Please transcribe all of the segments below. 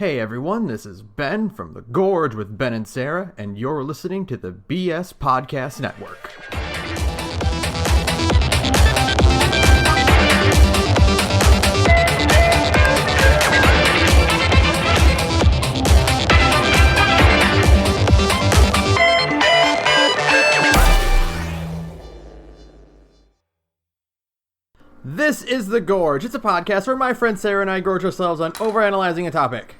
Hey everyone, this is Ben from The Gorge with Ben and Sara, and you're listening to the BS Podcast Network. This is The Gorge. It's a podcast where my friend Sara and I gorge ourselves on overanalyzing a topic.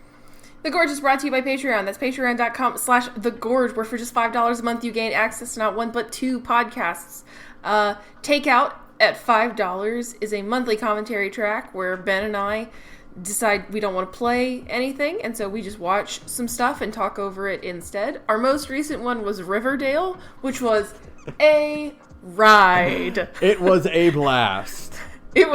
The Gorge is brought to you by Patreon. That's patreon.com/thegorge, where for just $5 a month you gain access to not one but two podcasts. Takeout at $5 is a monthly commentary track where Ben and I decide we don't want to play anything, and so we just watch some stuff and talk over it instead. Our most recent one was Riverdale, which was a ride. It was a blast. It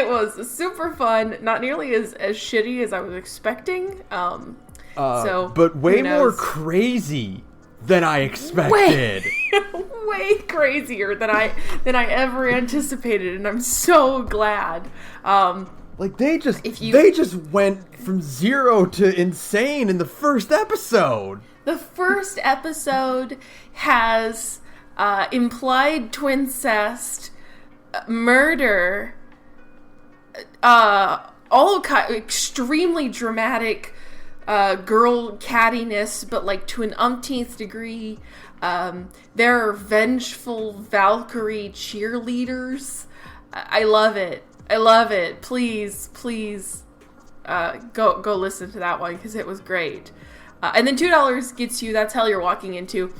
was super fun. Not nearly as shitty as I was expecting. But way more crazy than I expected. Way crazier than I ever anticipated, and I'm so glad. They just went from zero to insane in the first episode. The first episode has implied twincest, murder, extremely dramatic girl cattiness, but like to an umpteenth degree. There are vengeful Valkyrie cheerleaders. I love it. Please, go listen to that one because it was great. And then $2 gets you, that's hell you're walking into,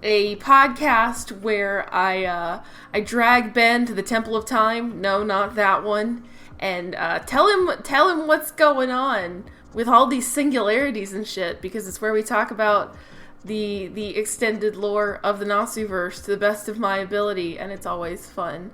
a podcast where I drag Ben to the Temple of Time. No, not that one. And tell him what's going on with all these singularities and shit, because it's where we talk about the extended lore of the Nasuverse to the best of my ability, and it's always fun.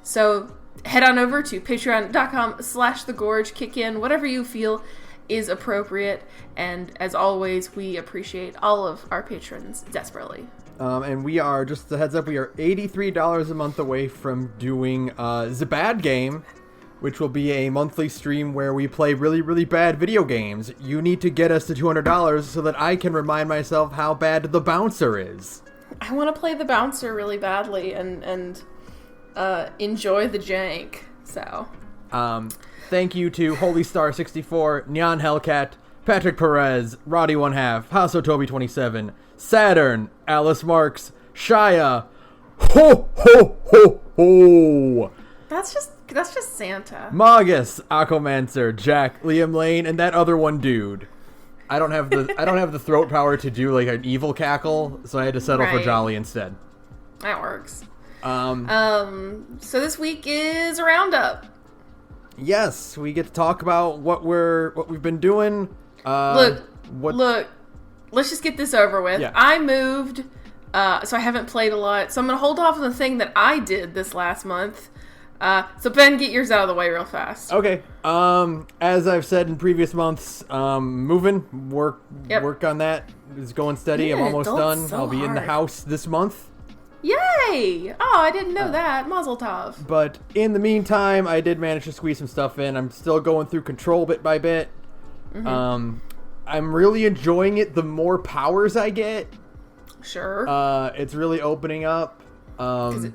So head on over to patreon.com/thegorge, kick in whatever you feel is appropriate, and as always, we appreciate all of our patrons desperately. And we are, just a heads up, we are $83 a month away from doing The Bad Game, which will be a monthly stream where we play really, really bad video games. You need to get us to $200 so that I can remind myself how bad The Bouncer is. I want to play The Bouncer really badly and enjoy the jank, so... Thank you to Holy Star 64, Nyan Hellcat, Patrick Perez, Roddy 1/2, Hasso Toby 27, Saturn, Alice Marks, Shia. Ho ho ho ho. That's just Santa. Magus, Aquamancer, Jack, Liam Lane, and that other one dude. I don't have the throat power to do like an evil cackle, so I had to settle for Jolly instead. That works. So this week is a roundup. Yes, we get to talk about what we've been doing. Look, let's just get this over with. Yeah. I moved, so I haven't played a lot, so I'm going to hold off on the thing that I did this last month. So Ben, get yours out of the way real fast. Okay. As I've said in previous months, moving, work on that is going steady. Yeah, I'm almost done. So I'll be in the house this month. Yay! Oh, I didn't know that. Mazel tov. But in the meantime, I did manage to squeeze some stuff in. I'm still going through Control bit by bit. Mm-hmm. I'm really enjoying it the more powers I get. Sure. It's really opening up. 'Cause it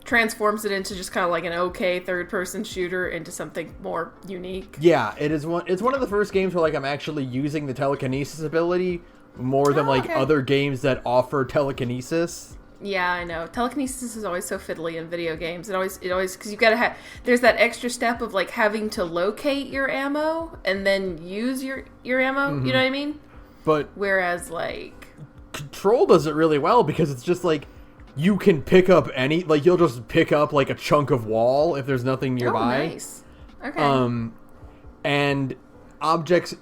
transforms it into just kind of like an okay third-person shooter into something more unique. Yeah, it's one of the first games where like I'm actually using the telekinesis ability more than other games that offer telekinesis. Yeah, I know. Telekinesis is always so fiddly in video games. It always, because you gotta have, there's that extra step of like having to locate your ammo and then use your ammo. Mm-hmm. You know what I mean? But whereas like Control does it really well because it's just like you can pick up you'll just pick up like a chunk of wall if there's nothing nearby. Oh, nice. Okay. And objects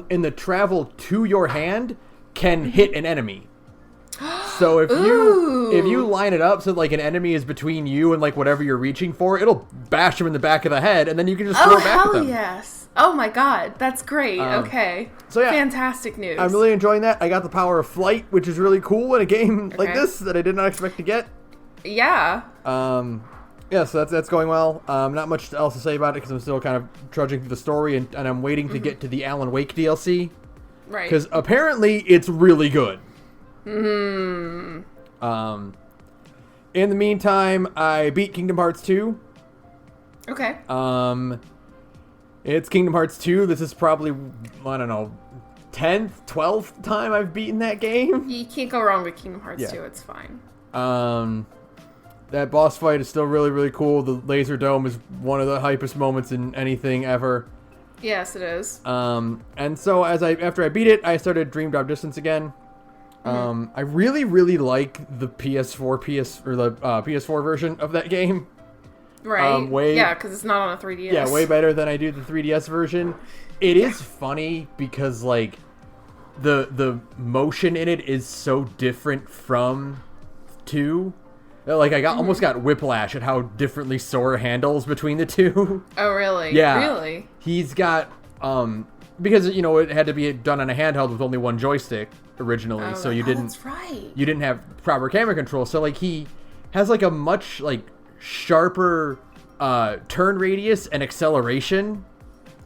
in the travel to your hand can hit an enemy. So if you line it up so like an enemy is between you and like whatever you're reaching for, it'll bash him in the back of the head, and then you can just throw it back at them. Oh, hell yes. Oh my god, that's great. Okay. So yeah. Fantastic news. I'm really enjoying that. I got the power of flight, which is really cool in a game like this that I did not expect to get. Yeah. Yeah, so that's going well. Not much else to say about it because I'm still kind of trudging through the story, and I'm waiting to get to the Alan Wake DLC. Right. Because apparently it's really good. Hmm. In the meantime, I beat Kingdom Hearts 2. Okay. It's Kingdom Hearts 2. This is probably, I don't know, 10th, 12th time I've beaten that game. You can't go wrong with Kingdom Hearts Yeah. 2. It's fine. That boss fight is still really, really cool. The laser dome is one of the hypest moments in anything ever. Yes, it is. And so after I beat it, I started Dream Drop Distance again. I really, really like the PS4 version of that game. Right. Way, yeah, because it's not on a 3DS. Yeah, way better than I do the 3DS version. It is funny because like the motion in it is so different from 2. Like I almost got whiplash at how differently Sora handles between the two. Oh, really? Yeah. Really? He's got because it had to be done on a handheld with only one joystick originally, so you didn't. That's right. You didn't have proper camera control, so like he has like a much like sharper turn radius and acceleration.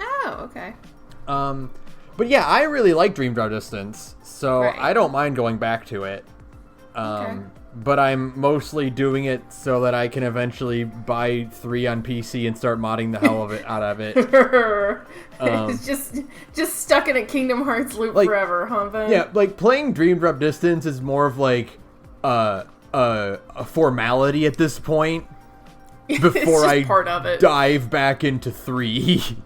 Oh, okay. But yeah, I really like Dream Drop Distance, so Right. I don't mind going back to it. Okay. But I'm mostly doing it so that I can eventually buy 3 on PC and start modding the hell of it out of it. It's just stuck in a Kingdom Hearts loop forever, huh, Ben? Yeah, like playing Dream Drop Distance is more of like a formality at this point before I part of it. dive back into 3.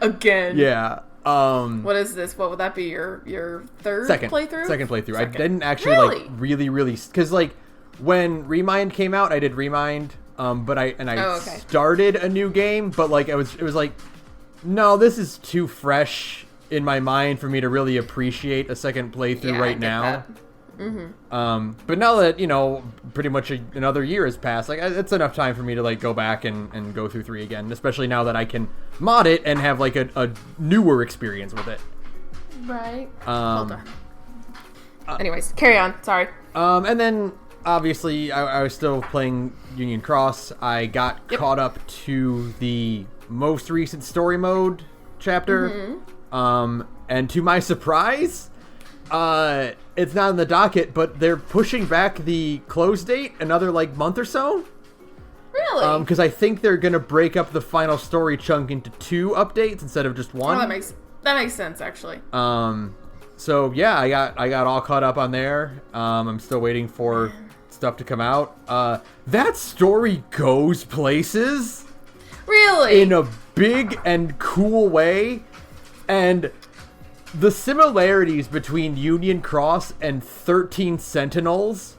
Again. Yeah. What is this? What would that be? Your third playthrough? Second playthrough. Second. I didn't actually really because like when Remind came out, I did Remind, but I started a new game, but like it was like, no, this is too fresh in my mind for me to really appreciate a second playthrough right now. That. Mm-hmm. But now that pretty much another year has passed, like it's enough time for me to like go back and go through 3 again, especially now that I can mod it and have like a newer experience with it. Right. Hold on. Anyways, carry on. Sorry. And then obviously I was still playing Union Cross. I got caught up to the most recent story mode chapter. And to my surprise, it's not in the docket, but they're pushing back the close date another like month or so. Really? Because I think they're gonna break up the final story chunk into 2 updates instead of just 1. Oh, that makes sense actually. So yeah, I got all caught up on there. I'm still waiting for stuff to come out. That story goes places. Really? In a big and cool way, and the similarities between Union Cross and 13 Sentinels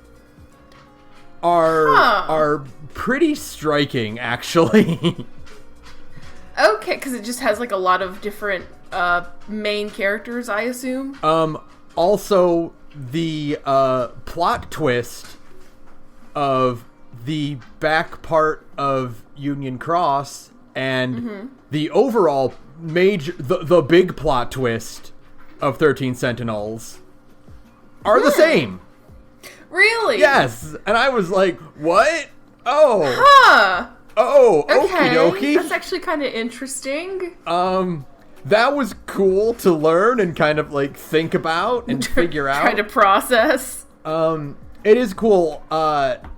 are pretty striking, actually. Okay, because it just has like a lot of different main characters, I assume. Also, the plot twist of the back part of Union Cross and the overall the big plot twist of 13 Sentinels are the same. Really? Yes. And I was like, what? Oh. Huh. Oh, Okay. okie dokie. That's actually kind of interesting. That was cool to learn and kind of like think about and figure out. Try to process. It is cool.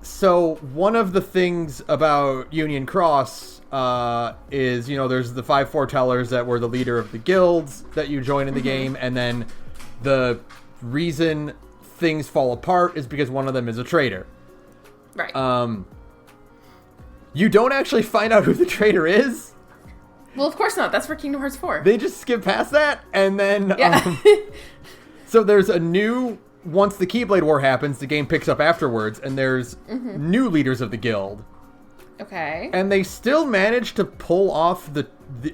So one of the things about Union Cross is, there's the 5 foretellers that were the leader of the guilds that you join in the game, and then the reason things fall apart is because one of them is a traitor. Right. You don't actually find out who the traitor is. Well, of course not. That's for Kingdom Hearts 4. They just skip past that, and then Yeah. so there's once the Keyblade War happens, the game picks up afterwards, and there's new leaders of the guild. Okay. And they still manage to pull off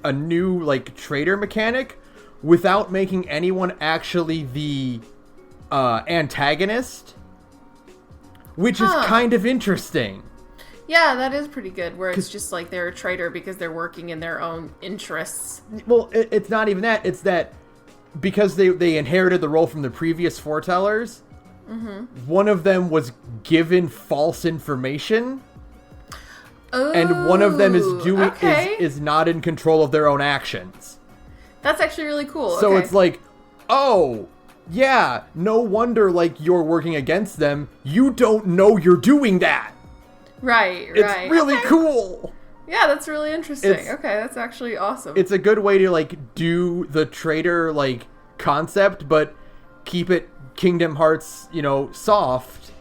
a new like traitor mechanic without making anyone actually the antagonist, which is kind of interesting. Yeah, that is pretty good, where it's just like they're a traitor because they're working in their own interests. Well, it's not even that. It's that because they inherited the role from the previous foretellers, one of them was given false information and one of them is okay. is not in control of their own actions. That's actually really cool. So it's like, oh, yeah, no wonder, like, you're working against them. You don't know you're doing that. Right. It's really cool. Yeah, that's really interesting. Okay, that's actually awesome. It's a good way to, like, do the traitor, like, concept, but keep it Kingdom Hearts, soft.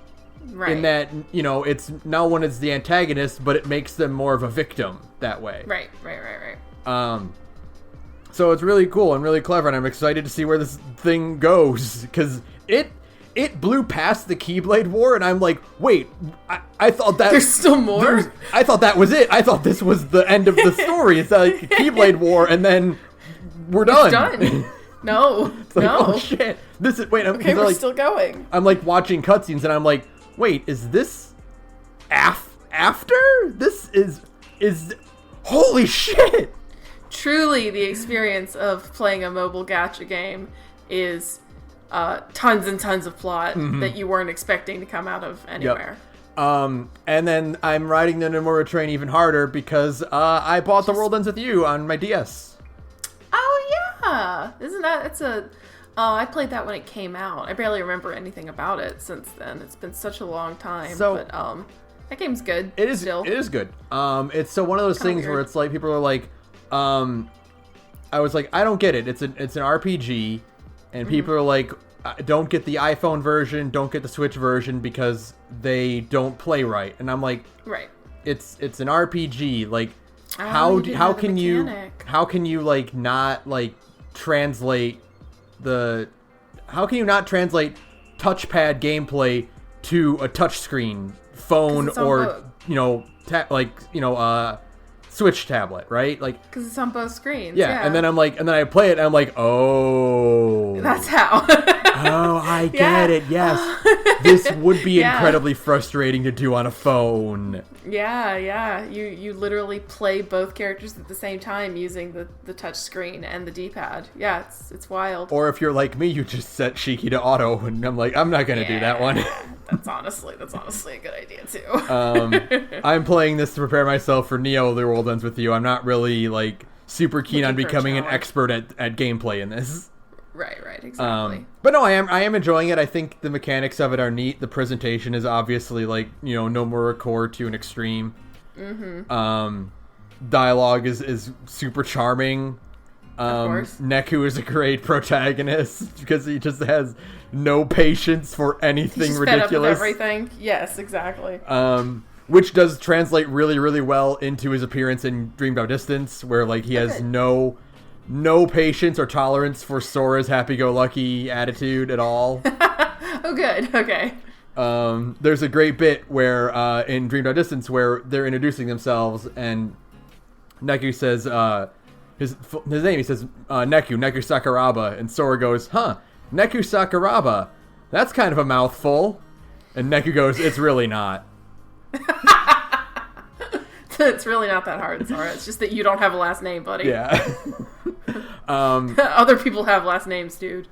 Right. In that, it's not when it's the antagonist, but it makes them more of a victim that way. Right. So it's really cool and really clever, and I'm excited to see where this thing goes, because it blew past the Keyblade War, and I'm like, wait, I thought that... There's still more? I thought that was it. I thought this was the end of the story. It's like Keyblade War, and then we're done. It's done. No. It's like, oh shit. This is... Wait, okay, we're still going. I'm like watching cutscenes, and I'm like, wait, is this after? This is... Holy shit! Truly, the experience of playing a mobile gacha game is tons and tons of plot that you weren't expecting to come out of anywhere. Yep. And then I'm riding the Nomura train even harder because I bought The World Ends With You on my DS. Oh, yeah! Isn't that... It's a... I played that when it came out. I barely remember anything about it since then. It's been such a long time. But that game's good. It is still. It is good. It's so one of those things where it's like people are like... I was like, I don't get it. It's an RPG, and people are like, don't get the iPhone version, don't get the Switch version because they don't play right. And I'm like, right. It's an RPG. Like, how can you like not like translate how can you not translate touchpad gameplay to a touchscreen phone or Switch tablet, right? Like, because it's on both screens. Yeah, and then I play it, and I'm like, oh, that's how. Oh, I get it. Yes, this would be incredibly frustrating to do on a phone. Yeah. You literally play both characters at the same time using the touch screen and the D-pad. Yeah, it's wild. Or if you're like me, you just set Shiki to auto, and I'm like, I'm not gonna do that one. That's honestly a good idea too. I'm playing this to prepare myself for Neo: The World Ends With You. I'm not really like super keen on becoming an expert at gameplay in this. Right, exactly. But no, I am enjoying it. I think the mechanics of it are neat. The presentation is obviously like, Nomura core to an extreme. Mm-hmm. Dialogue is super charming. Of course. Neku is a great protagonist because he just has no patience for anything He's ridiculous. Fed up with everything. Yes, exactly. Which does translate really, really well into his appearance in Dreamed Out Distance, where like he has no patience or tolerance for Sora's happy-go-lucky attitude at all. Oh, good. Okay. There's a great bit where in Dreamed Out Distance where they're introducing themselves, and Neku says his name. He says Neku Sakuraba, and Sora goes, "Huh, Neku Sakuraba. That's kind of a mouthful." And Neku goes, "It's really not." It's really not that hard, Sora. It's just that you don't have a last name, buddy. Yeah. Other people have last names, dude.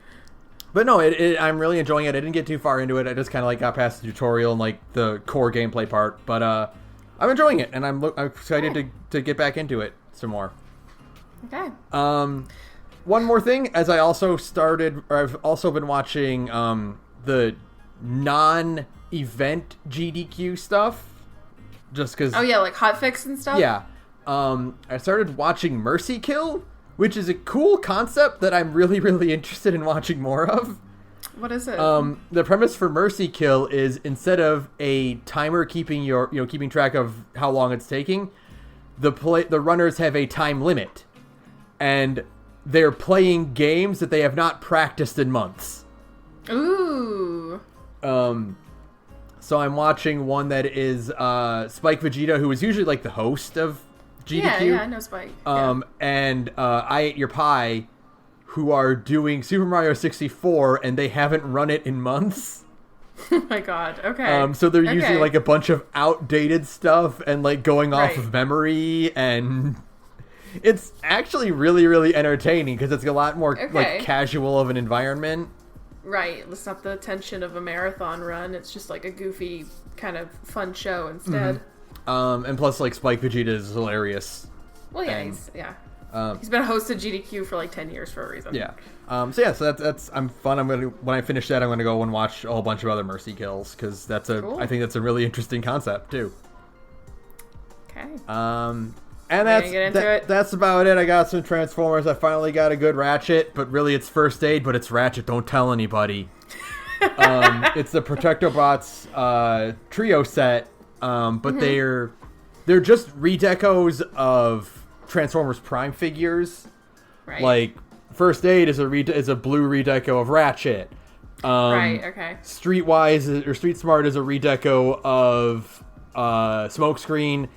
But no, I'm really enjoying it. I didn't get too far into it. I just kind of like got past the tutorial and like the core gameplay part. But I'm enjoying it, and I'm excited to get back into it some more. Okay. One more thing, as I've also been watching the non-event GDQ stuff. Just because... Oh, yeah, like hotfix and stuff? Yeah. I started watching Mercy Kill, which is a cool concept that I'm really, really interested in watching more of. What is it? The premise for Mercy Kill is instead of a timer keeping keeping track of how long it's taking, the runners have a time limit. And they're playing games that they have not practiced in months. Ooh. So I'm watching one that is Spike Vegeta, who is usually like the host of GDQ. Yeah, I know Spike. And I Ate Your Pie, who are doing Super Mario 64, and they haven't run it in months. Oh my god, okay. So they're using like a bunch of outdated stuff and like going off of memory, and it's actually really, really entertaining because it's a lot more like casual of an environment. Right, it's not the tension of a marathon run. It's just like a goofy kind of fun show instead. And plus, like, Spike Vegeta is hilarious. Well, yeah, he's been a host of GDQ for like 10 years for a reason. Yeah. So that's I'm fun. When I finish that, I'm gonna go and watch a whole bunch of other Mercy kills because cool. I think that's a really interesting concept too. Okay. And that's about it. I got some Transformers. I finally got a good Ratchet, but really it's First Aid, but it's Ratchet. Don't tell anybody. It's the Protectobots trio set, but they're just redecos of Transformers Prime figures. Right. Like First Aid is a blue redeco of Ratchet. Right. Okay. Street Smart is a redeco of Smokescreen,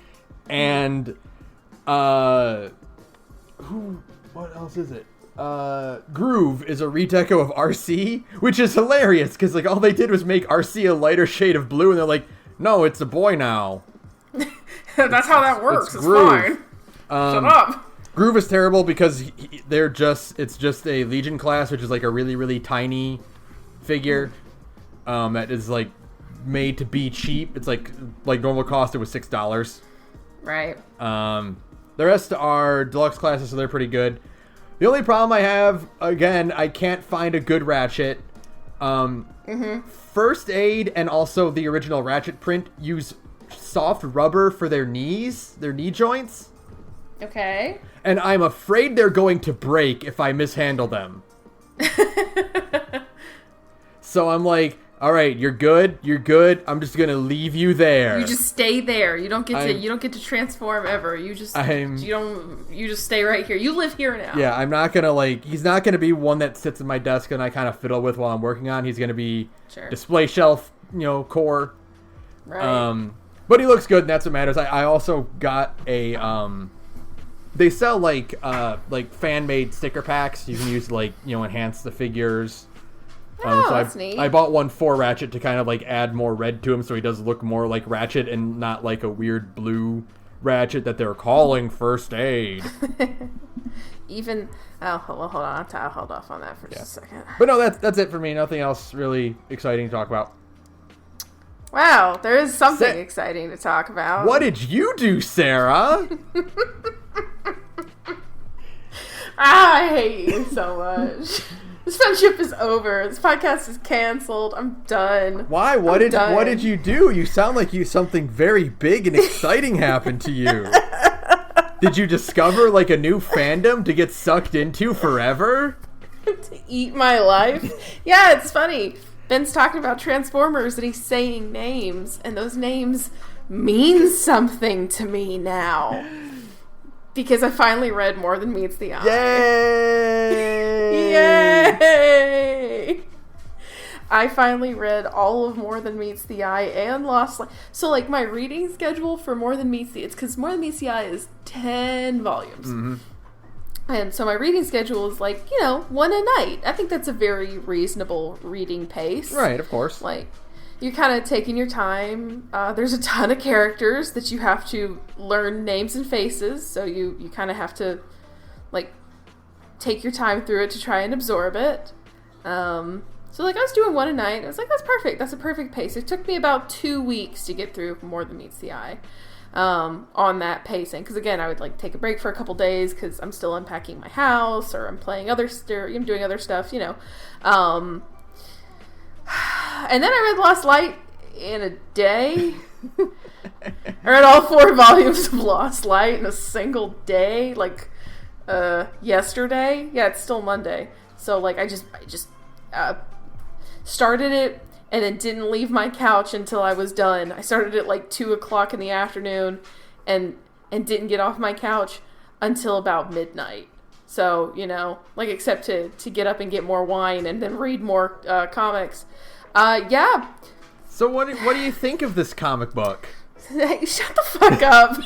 and what else is it? Groove is a redeco of RC, which is hilarious because like all they did was make RC a lighter shade of blue, and they're like, no, it's a boy now. That's how that works. It's fine. Shut up. Groove is terrible because it's just a Legion class, which is like a really, really tiny figure that is like made to be cheap. It's like normal cost, it was $6. Right. The rest are deluxe classes, so they're pretty good. The only problem I have, again, I can't find a good Ratchet. First Aid and also the original Ratchet print use soft rubber for their knee joints. Okay. And I'm afraid they're going to break if I mishandle them. So I'm like, all right, you're good. I'm just gonna leave you there. You just stay there. You don't get to transform ever. You just stay right here. You live here now. Yeah, I'm not gonna he's not gonna be one that sits at my desk and I kind of fiddle with while I'm working on. He's gonna be display shelf, core. Right. But he looks good, and that's what matters. I also got a they sell like fan made sticker packs. You can use to enhance the figures. So that's neat. I bought one for Ratchet to kind of add more red to him, so he does look more like Ratchet and not like a weird blue Ratchet that they're calling First Aid. Hold on, I'll hold off on that for just a second. But no, that's it for me. Nothing else really exciting to talk about. Wow, there is something exciting to talk about. What did you do, Sarah? I hate you so much. This friendship is over. This podcast is canceled. I'm done. Why? What did you do? You sound like something very big and exciting happened to you. Did you discover a new fandom to get sucked into forever? To eat my life? Yeah, it's funny. Ben's talking about Transformers and he's saying names, and those names mean something to me now. Because I finally read More Than Meets the Eye. Yay! Yay! I finally read all of More Than Meets the Eye and Lost Light. So, my reading schedule for More Than Meets the Eye, it's because More Than Meets the Eye is 10 volumes. Mm-hmm. And so my reading schedule is one a night. I think that's a very reasonable reading pace. Right, of course. You're kind of taking your time. There's a ton of characters that you have to learn names and faces, so you kind of have to, take your time through it to try and absorb it. So, I was doing one a night. I was like, that's perfect. That's a perfect pace. It took me about 2 weeks to get through More Than Meets the Eye on that pacing. Because, again, I would, take a break for a couple days because I'm still unpacking my house or I'm playing I'm doing other stuff, And then I read Lost Light in a day. I read all 4 volumes of Lost Light in a single day, yesterday. Yeah, it's still Monday. So, I just started it and then didn't leave my couch until I was done. I started at 2 o'clock in the afternoon and didn't get off my couch until about midnight. So, except to get up and get more wine and then read more comics. Yeah. So what do you think of this comic book? Hey, shut the fuck up.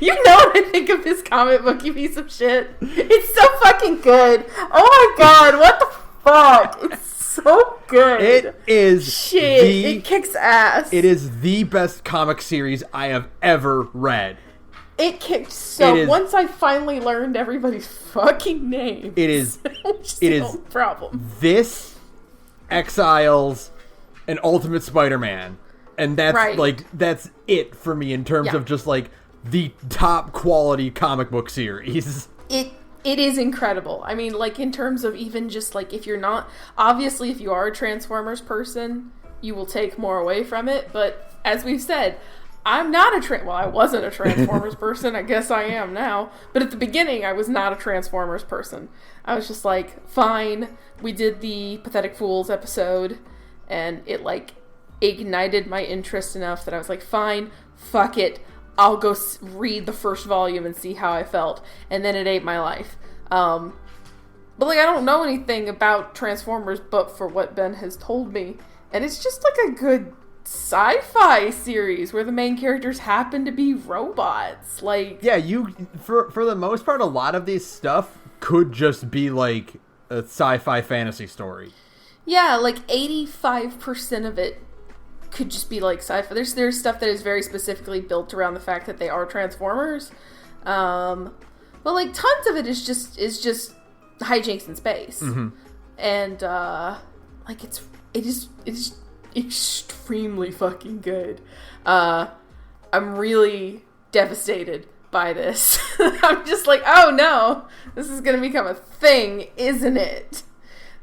You know what I think of this comic book, you piece of shit. It's so fucking good. Oh my god, what the fuck? It's so good. It is shit. It kicks ass. It is the best comic series I have ever read. It kicked so. Once I finally learned everybody's fucking name, it is no problem. This, Exiles, and Ultimate Spider-Man, And that's Right. like, that's it for me in terms Yeah. of just like the top quality comic book series. It is incredible. I mean, like, in terms of even just, like, if you're not... Obviously, if you are a Transformers person, you will take more away from it. But, as we've said, I'm not a... Well, I wasn't a Transformers person. I guess I am now. But at the beginning, I was not a Transformers person. I was just like, fine. We did the Pathetic Fools episode, and it, like, ignited my interest enough that I was like, fine, fuck it. I'll go read the first volume and see how I felt. And then it ate my life. But, like, I don't know anything about Transformers but for what Ben has told me. And it's just, like, a good sci-fi series where the main characters happen to be robots. Like... Yeah, for the most part, a lot of these stuff could just be, like, a sci-fi fantasy story. Yeah, like, 85% of it could just be like sci-fi. There's stuff that is very specifically built around the fact that they are Transformers, but like tons of it is just hijinks in space, and like it is extremely fucking good. I'm really devastated by this. I'm just like, oh no, this is gonna become a thing, isn't it?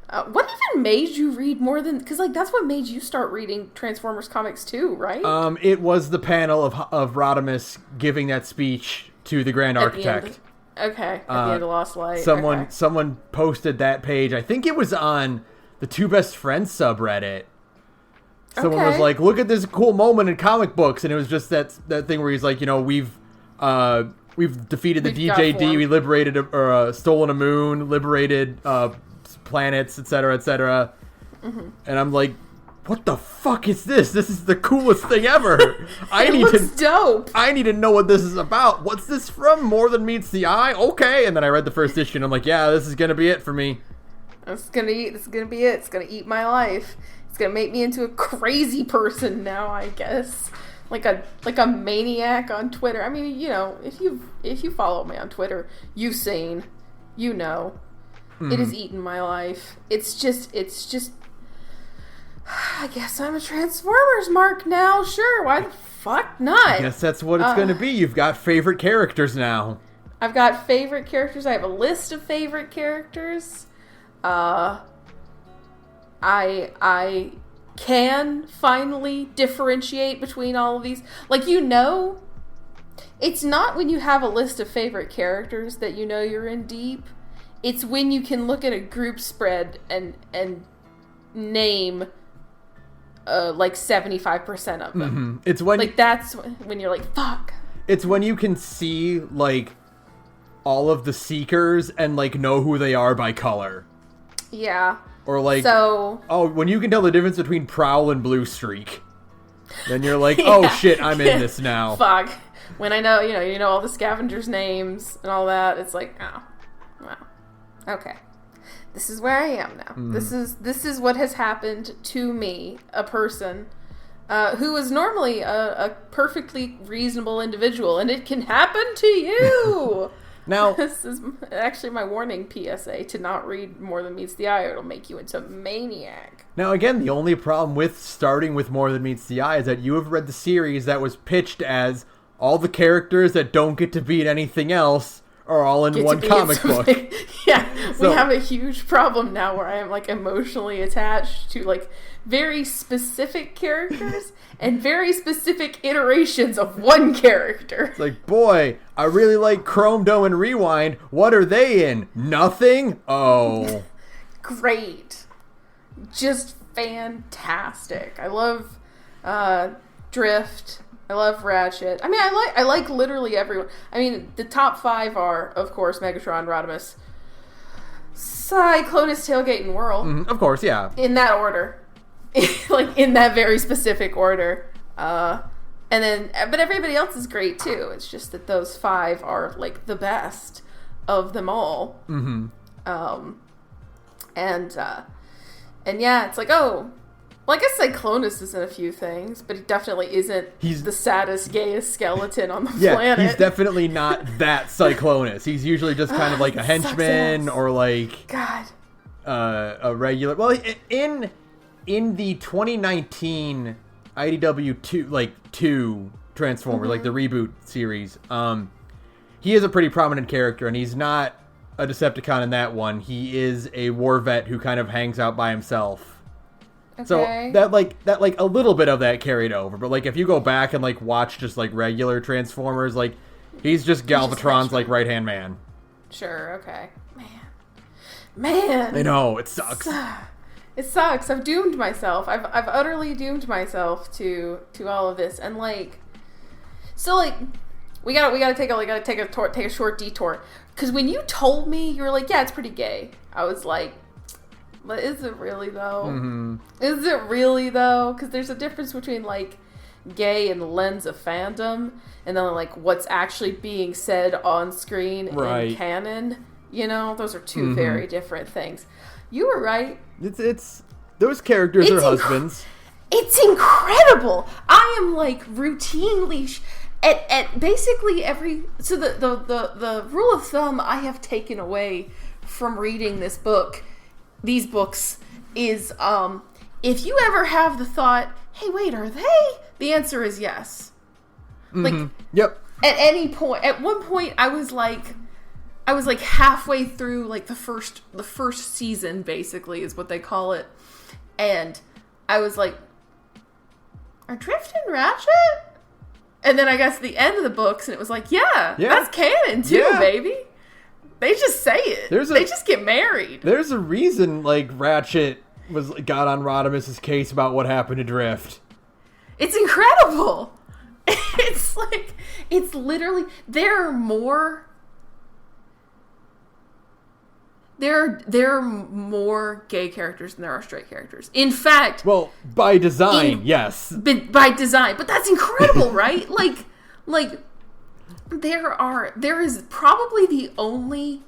What even made you read more than... Because, like, that's what made you start reading Transformers comics, too, right? It was the panel of Rodimus giving that speech to the Grand Architect. At the end of Lost Light. Someone posted that page. I think it was on the Two Best Friends subreddit. Someone was like, look at this cool moment in comic books. And it was just that thing where he's like, you know, we've defeated the DJD, we liberated, stolen a moon, liberated... planets, etc., etc. And I'm like, what the fuck is this? This is the coolest thing ever. Dope. I need to know what this is about. What's this from? More Than Meets the Eye? Okay. And then I read the first issue and I'm like, yeah, this is gonna be it for me. This is gonna be it. It's gonna eat my life. It's gonna make me into a crazy person now, I guess. Like a maniac on Twitter. I mean, you know, if you follow me on Twitter, you've seen, you know. It has eaten my life. It's just, I guess I'm a Transformers mark now. Sure, why the fuck not? I guess that's what it's going to be. You've got favorite characters now. I've got favorite characters. I have a list of favorite characters. I can finally differentiate between all of these. Like, you know, it's not when you have a list of favorite characters that you know you're in deep. It's when you can look at a group spread and name like 75% of them. It's when like that's when you're like, fuck. It's when you can see like all of the Seekers and like know who they are by color. Yeah. Or like, when you can tell the difference between Prowl and Blue Streak, then you're like, oh shit, I'm in this now. Fuck. When I know, you know all the scavengers' names and all that, it's like, oh, wow. Okay, this is where I am now. This is what has happened to me, a person who is normally a perfectly reasonable individual, and it can happen to you. Now, this is actually my warning PSA to not read More Than Meets the Eye, or it'll make you into a maniac. Now, again, the only problem with starting with More Than Meets the Eye is that you have read the series that was pitched as all the characters that don't get to be in anything else are all in one comic book. Yeah, we have a huge problem now where I am like emotionally attached to like very specific characters and very specific iterations of one character. It's like, boy, I really like Chrome Dome and Rewind. What are they in? Nothing? Oh. Great. Just fantastic. I love Drift. I love Ratchet. I mean, I like literally everyone. I mean, the top 5 are, of course, Megatron, Rodimus, Cyclonus, Tailgate, and Whirl. Of course, yeah. In that order. Like, in that very specific order. And then, but everybody else is great, too. It's just that those 5 are, like, the best of them all. And yeah, it's like, oh... Well, I guess Cyclonus is in a few things, but he definitely isn't the saddest, gayest skeleton on the planet. He's definitely not that Cyclonus. He's usually just kind of like a henchman or like a regular... Well, in the 2019 IDW 2 Transformers, like the reboot series, he is a pretty prominent character, and he's not a Decepticon in that one. He is a war vet who kind of hangs out by himself. Okay. So that a little bit of that carried over, but like if you go back and like watch just like regular Transformers, like he's just Galvatron's like right-hand man. Sure, okay. Man. I know, it sucks. It sucks. I've doomed myself. I've utterly doomed myself to all of this. And like, so like, we gotta take a short detour. Because when you told me, you were like, yeah, it's pretty gay. I was like, but is it really though? Mm-hmm. Is it really though? Because there's a difference between like gay and the lens of fandom, and then like what's actually being said on screen in canon. You know, those are two very different things. You were right. It's those characters are husbands. It's incredible. I am like routinely at basically every. So the rule of thumb I have taken away from reading these books is if you ever have the thought, hey, wait, are they? The answer is yes. Like, yep. At one point, I was like halfway through like the first season, basically is what they call it, and I was like, are Drift and Ratchet? And then I got to the end of the books, and it was like, yeah. That's canon too, baby. They just say it. They just get married. There's a reason like Ratchet got on Rodimus's case about what happened to Drift. It's incredible. It's like, it's literally, there are more gay characters than there are straight characters. In fact, well, by design, yes. By design, but that's incredible, right? Like there is probably the only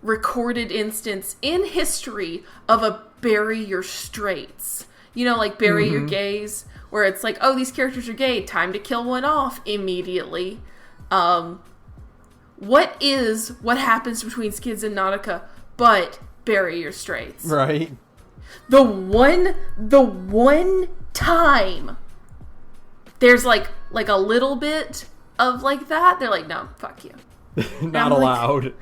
recorded instance in history of a bury your straights. You know, like bury your gays, where it's like, oh, these characters are gay, time to kill one off immediately. What happens between Skids and Nautica but bury your straights? Right. The one time there's like a little bit of like that, they're like, no, fuck you. Not allowed. Like,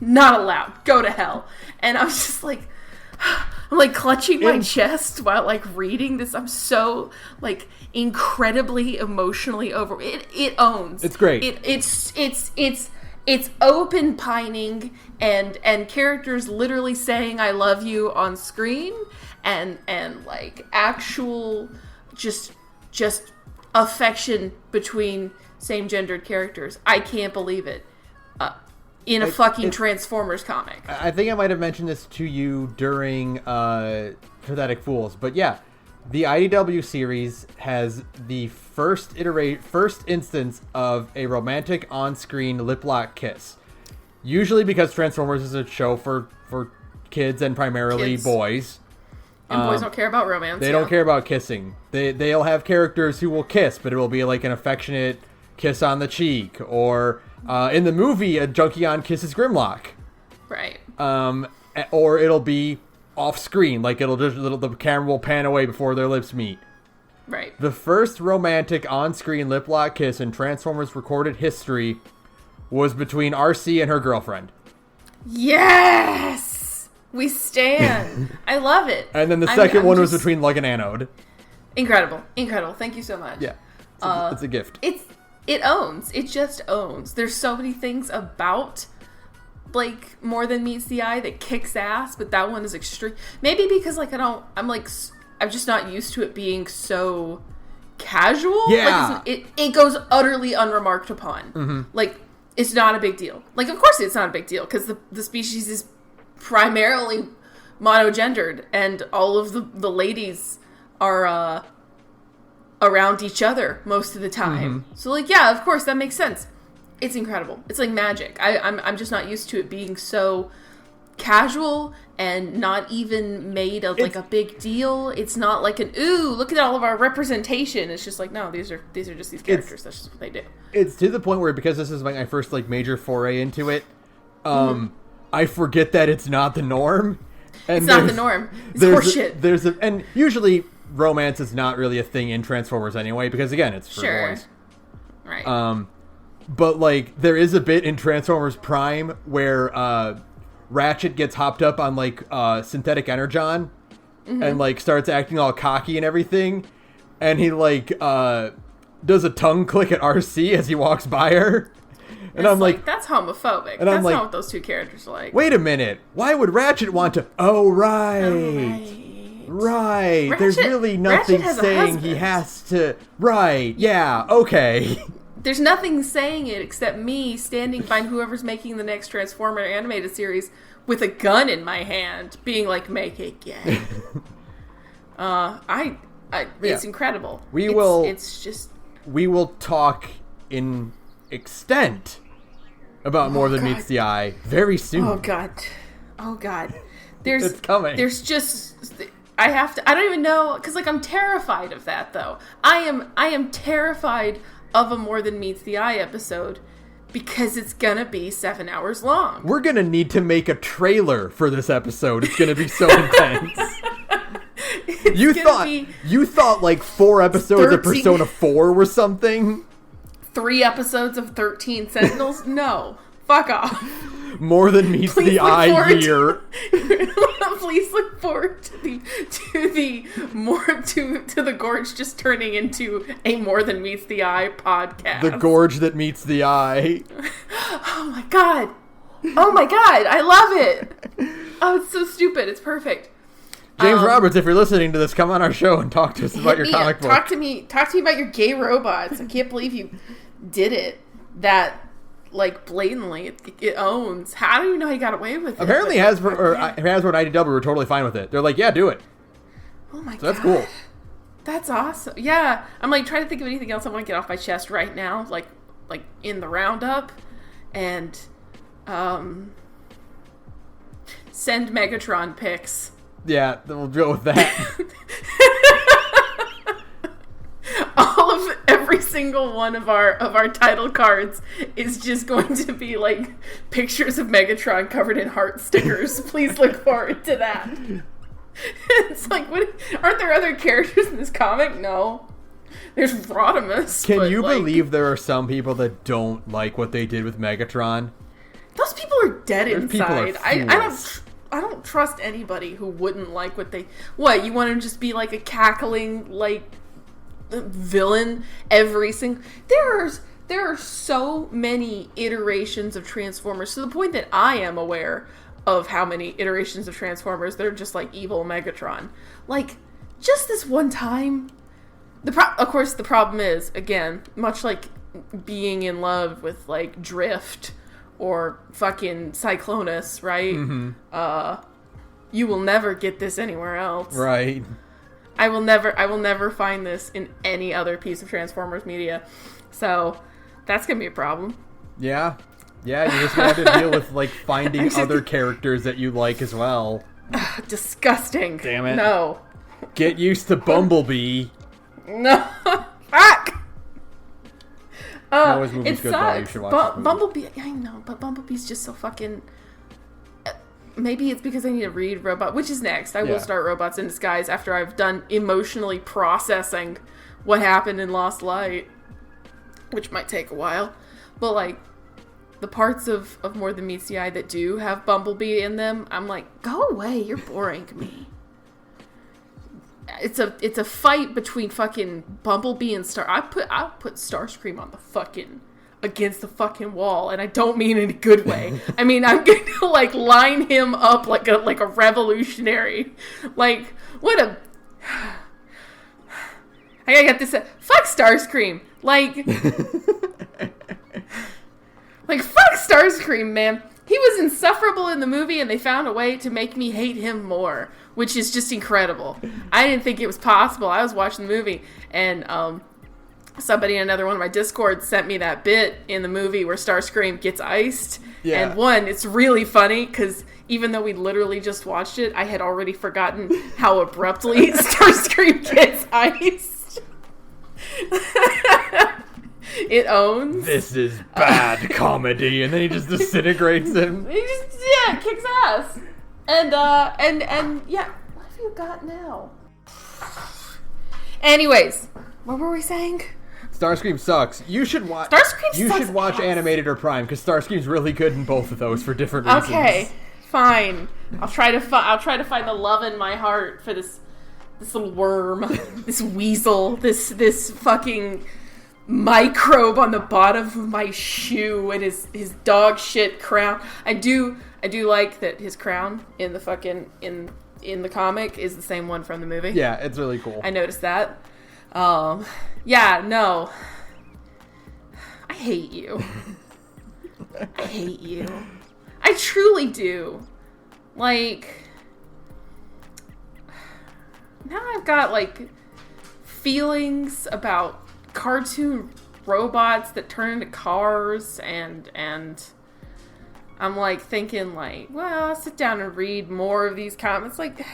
not allowed. Go to hell. And I was just like, I'm like clutching my chest while like reading this. I'm so like incredibly emotionally over it. It owns. It's great. It's open pining and characters literally saying I love you on screen and like actual just affection between same gendered characters. I can't believe it. In a fucking Transformers comic. I think I might have mentioned this to you during Pathetic Fools, but yeah, the IDW series has the first instance of a romantic on-screen lip-lock kiss. Usually because Transformers is a show for kids and primarily boys. And boys don't care about romance. They don't care about kissing. They'll have characters who will kiss, but it will be like an affectionate kiss on the cheek, or in the movie, a Junkion kisses Grimlock. Right. Or it'll be off screen, like the camera will pan away before their lips meet. Right. The first romantic on-screen lip-lock kiss in Transformers recorded history was between RC and her girlfriend. Yes! We stand. I love it. And then the second one was between Lug and Anode. Incredible. Thank you so much. Yeah. It's a gift. It owns. It just owns. There's so many things about like More Than Meets the Eye that kicks ass, but that one is extreme. Maybe because like I'm just not used to it being so casual. Yeah. Like it goes utterly unremarked upon. Mm-hmm. Like it's not a big deal. Like of course it's not a big deal because the species is primarily monogendered and all of the ladies are around each other most of the time. Mm-hmm. So like, yeah, of course that makes sense. It's incredible. It's like magic. I'm just not used to it being so casual and not even made of like a big deal. It's not like an ooh, look at all of our representation. It's just like, no, these are just these characters. That's just what they do. It's to the point where, because this is like my first like major foray into it, I forget that it's not the norm. And it's not the norm. It's horseshit. And usually romance is not really a thing in Transformers anyway, because again, it's for boys. Right. But like there is a bit in Transformers Prime where Ratchet gets hopped up on like synthetic energon and like starts acting all cocky and everything, and he like does a tongue click at RC as he walks by her. And it's I'm like, that's homophobic. And that's I'm like, not what those two characters are like. Wait a minute. Why would Ratchet want to? Oh, right. Right. There's really nothing saying he has to. Right. Yeah. Okay. There's nothing saying it except me standing by whoever's making the next Transformer animated series with a gun in my hand, being like, make it gay. It's incredible. It's just. We will talk in extent about More Than Meets the Eye very soon. Oh god. It's coming. There's just I don't even know, cuz like I'm terrified of that though. I am terrified of a More Than Meets the Eye episode because it's going to be 7 hours long. We're going to need to make a trailer for this episode. It's going to be so intense. You thought like 4 episodes of Persona 4 were something? 3 episodes of 13 Sentinels? No. Fuck off. More Than Meets the Eye year. Please look forward to the Gorge just turning into a More Than Meets the Eye podcast. The Gorge that meets the eye. Oh my god. I love it. Oh, it's so stupid. It's perfect. James Roberts, if you're listening to this, come on our show and talk to us about your comic book. Talk to me about your gay robots. I can't believe you did it. That, like, blatantly, it owns. How do you know he got away with it? Apparently Hasbro and IDW were totally fine with it. They're like, yeah, do it. Oh my god. That's cool. That's awesome. Yeah. I'm, like, trying to think of anything else I want to get off my chest right now, like in the roundup. And, send Megatron pics. Yeah, we'll deal with that. Every single one of our title cards is just going to be like pictures of Megatron covered in heart stickers. Please look forward to that. It's like, what? Aren't there other characters in this comic? No. There's Rodimus. Can you believe there are some people that don't like what they did with Megatron? Those people are dead inside. I don't trust anybody who wouldn't like what they... What, you want to just be like a cackling, like, villain every single... There are so many iterations of Transformers, to the point that I am aware of how many iterations of Transformers that are just like evil Megatron. Like, just this one time... Of course, the problem is, again, much like being in love with, like, Drift... or fucking Cyclonus, right? Mm-hmm. You will never get this anywhere else. Right. I will never find this in any other piece of Transformers media. So, that's gonna be a problem. Yeah. Yeah, you're just gonna have to deal with, like, finding other characters that you like as well. Disgusting. Damn it. No. Get used to Bumblebee. No. Fuck! It good, sucks. You should watch Bumblebee, I know, but Bumblebee's just so fucking... Maybe it's because I need to read Robot, which is next. I will start Robots in Disguise after I've done emotionally processing what happened in Lost Light, which might take a while. But, like, the parts of More Than Meets the Eye that do have Bumblebee in them, I'm like, go away, you're boring me. It's a fight between fucking Bumblebee and Star. I put Starscream on the fucking against the fucking wall, and I don't mean in a good way. I mean, I'm gonna like line him up like a revolutionary. Like, what a... I gotta get this... Fuck Starscream! Like, fuck Starscream, man. He was insufferable in the movie, and they found a way to make me hate him more, which is just incredible. I didn't think it was possible. I was watching the movie, and somebody in another one of my Discords sent me that bit in the movie where Starscream gets iced. Yeah. And one, it's really funny, because even though we literally just watched it, I had already forgotten how abruptly Starscream gets iced. It owns. This is bad comedy, and then he just disintegrates him. He just kicks ass. And yeah, what have you got now? Anyways, what were we saying? Starscream sucks. You should watch. Starscream sucks should watch ass. Animated or Prime because Starscream's really good in both of those for different reasons. Okay, fine. I'll try to find the love in my heart for this little worm, this weasel, this fucking microbe on the bottom of my shoe, and his dog shit crown. I do like that his crown in the fucking in the comic is the same one from the movie. Yeah, it's really cool. I noticed that. Yeah, no. I hate you. I hate you. I truly do. Like, now I've got, like, feelings about cartoon robots that turn into cars, and I'm, like, thinking, like, well, I'll sit down and read more of these comics. Like,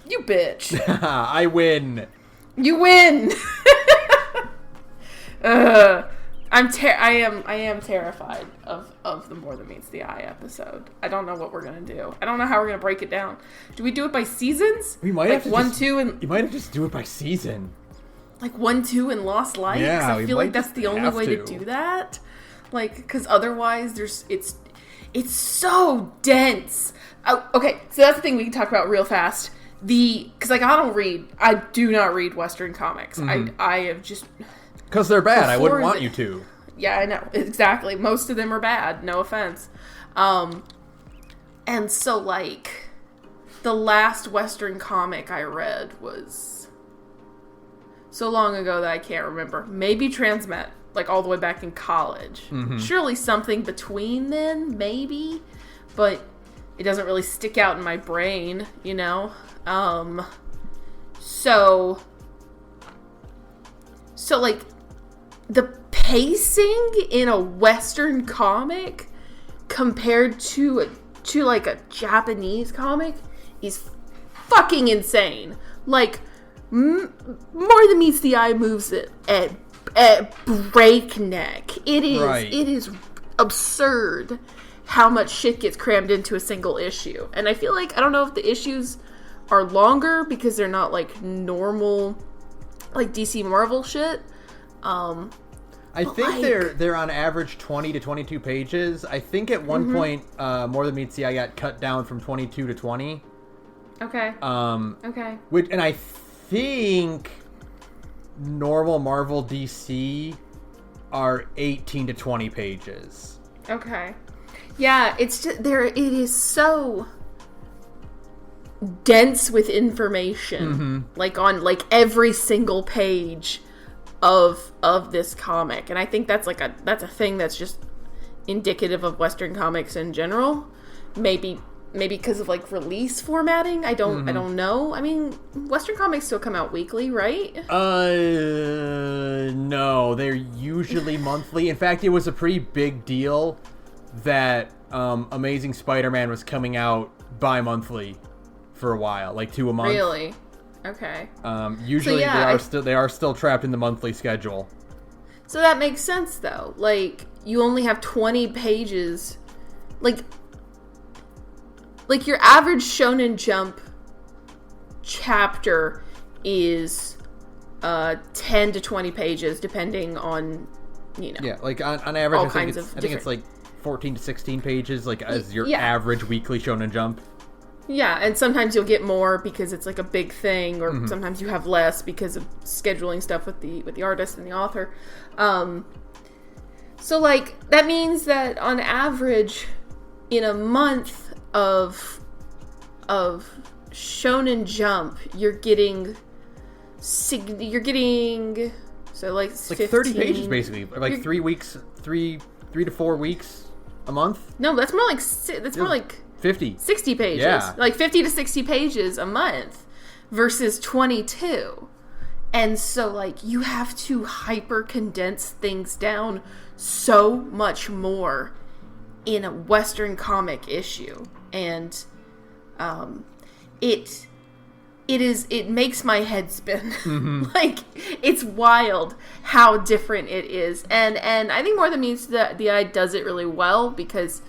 you bitch. I win. You win. I am terrified of the More Than Meets the Eye episode. I don't know what we're gonna do. I don't know how we're gonna break it down. Do we do it by seasons? We might like have to 1, 2, and you might have to just do it by season. Like 1, 2, and Lost Light. Yeah, I feel like that's the only way to do that. Like, because otherwise, it's so dense. Oh, okay, so that's the thing we can talk about real fast. Because like I do not read Western comics. Mm-hmm. I have just. Because they're bad. I wouldn't want you to. Yeah, I know. Exactly. Most of them are bad. No offense. And so, like, the last Western comic I read was so long ago that I can't remember. Maybe Transmet, like, all the way back in college. Mm-hmm. Surely something between then, maybe. But it doesn't really stick out in my brain, you know? So, like, the pacing in a Western comic compared to like a Japanese comic is fucking insane. Like, More Than Meets the Eye moves at breakneck. It is absurd how much shit gets crammed into a single issue. And I feel like, I don't know if the issues are longer because they're not like normal, like DC Marvel shit. I think they're on average 20 to 22 pages. I think at one point, More Than Meets the Eye got cut down from 22 to 20. Okay. Okay. And I think normal Marvel DC are 18 to 20 pages. Okay. Yeah, it's just it is so dense with information. Like on like every single page of this comic. And I think that's a thing that's just indicative of Western comics in general. Maybe because of like release formatting. I don't know. I mean, Western comics still come out weekly, right? No, they're usually monthly. In fact, it was a pretty big deal that Amazing Spider-Man was coming out bi-monthly for a while, like 2 a month. Really? Okay. Usually they are still trapped in the monthly schedule. So that makes sense though. Like, you only have 20 pages. Like your average Shonen Jump chapter is 10 to 20 pages depending on, you know. Yeah, like on average all I think it's like 14 to 16 pages like as your average weekly Shonen Jump. Yeah, and sometimes you'll get more because it's like a big thing, or sometimes you have less because of scheduling stuff with the artist and the author. So like that means that on average, in a month of Shonen Jump, you're getting so like 30 pages basically, like 3 weeks, 3 to 4 weeks a month. No, that's more like 60 pages. Yeah. Like 50 to 60 pages a month versus 22. And so, like, you have to hyper condense things down so much more in a Western comic issue. And it makes my head spin. Like, it's wild how different it is. And I think More Than Meets the Eye does it really well because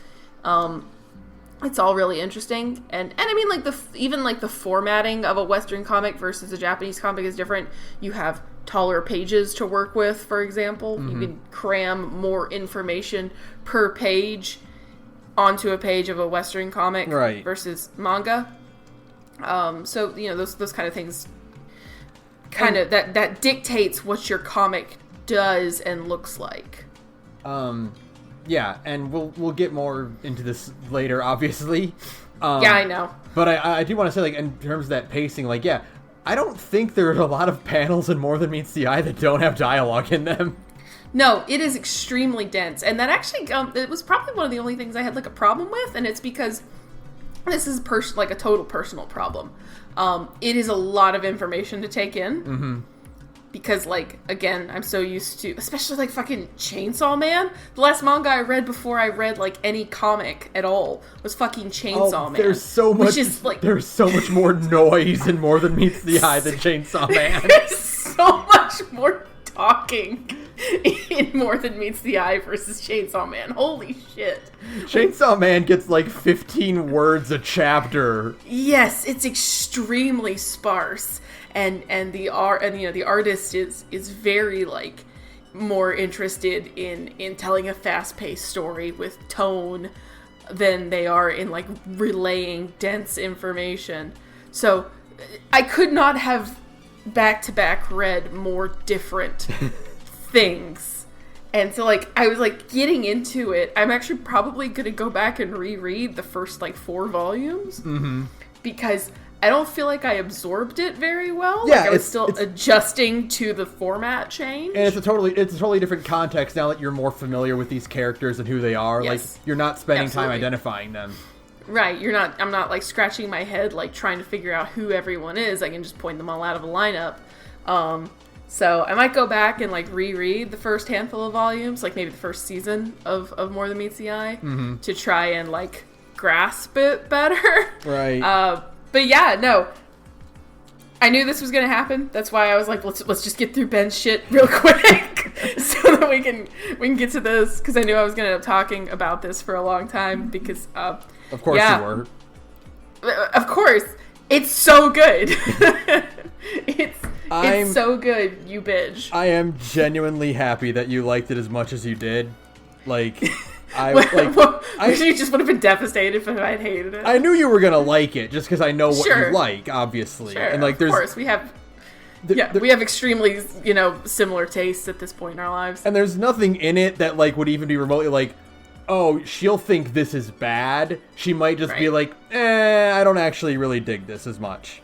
It's all really interesting, and I mean, like, even like the formatting of a Western comic versus a Japanese comic is different. You have taller pages to work with, for example. You can cram more information per page onto a page of a Western comic versus manga. So, you know, those kind of things kind of that dictates what your comic does and looks like. Yeah, and we'll get more into this later, obviously. Yeah, I know. But I do want to say, like, in terms of that pacing, like, yeah, I don't think there are a lot of panels in More Than Meets the Eye that don't have dialogue in them. No, it is extremely dense, and that actually it was probably one of the only things I had like a problem with, and it's because this is like a total personal problem. It is a lot of information to take in. Because, like, again, I'm so used to, especially, like, fucking Chainsaw Man. The last manga I read before I read, like, any comic at all was fucking Chainsaw Man. There's so much, there's so much more noise in More Than Meets the Eye than Chainsaw Man. There's so much more talking in More Than Meets the Eye versus Chainsaw Man. Holy shit. Chainsaw Man gets, like, 15 words a chapter. Yes, it's extremely sparse. And the artist is very, like, more interested in telling a fast-paced story with tone than they are in, like, relaying dense information. So I could not have back-to-back read more different things. And so, like, I was, like, getting into it. I'm actually probably going to go back and reread the first, like, 4 volumes. Because I don't feel like I absorbed it very well. Yeah, like I was still adjusting to the format change. And it's a totally different context now that you're more familiar with these characters and who they are. Yes. Like, you're not spending Absolutely. time identifying them. Right, I'm not like scratching my head like trying to figure out who everyone is. I can just point them all out of a lineup. So I might go back and like reread the first handful of volumes, like maybe the first season of More Than Meets the Eye, to try and like grasp it better. Right. But yeah, no. I knew this was gonna happen. That's why I was like, let's just get through Ben's shit real quick, so that we can get to this. Because I knew I was gonna end up talking about this for a long time. Because of course you were. Of course, it's so good. It's so good, you bitch. I am genuinely happy that you liked it as much as you did. Like. You just would have been devastated if I had hated it. I knew you were gonna like it just because I know what you like, obviously. Sure, and like, of course, we have. We have extremely, similar tastes at this point in our lives. And there's nothing in it that like would even be remotely like, oh, she'll think this is bad. She might just be like, I don't actually really dig this as much.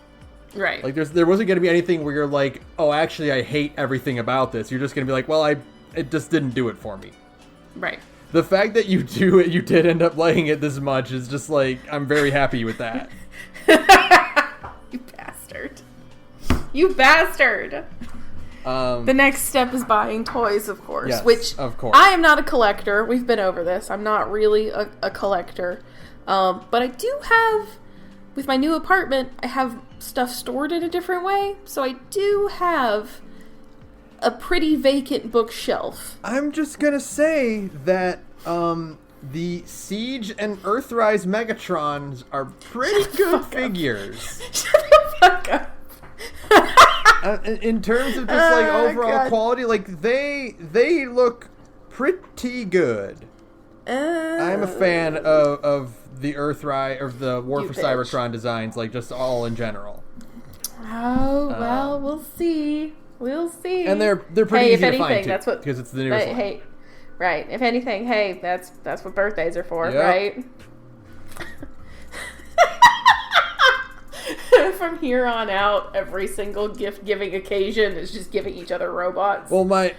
Right. Like there wasn't gonna be anything where you're like, oh, actually, I hate everything about this. You're just gonna be like, well, it just didn't do it for me. Right. The fact that you did end up liking it this much is just like, I'm very happy with that. You bastard. You bastard. The next step is buying toys, of course. Yes, which, of course. I am not a collector. We've been over this. I'm not really a collector. But I do have, with my new apartment, I have stuff stored in a different way. So I do have a pretty vacant bookshelf. I'm just gonna say that the Siege and Earthrise Megatrons are pretty good figures. Shut the fuck up. In terms of just like overall quality, like they look pretty good. I'm a fan of the Earthrise or the War for Cybertron designs, like just all in general. Oh well, we'll see. We'll see. And they're pretty easy to find too, because it's the newest one. Hey, right. If anything, hey, that's what birthdays are for, yep. Right? From here on out, every single gift-giving occasion is just giving each other robots. Well, I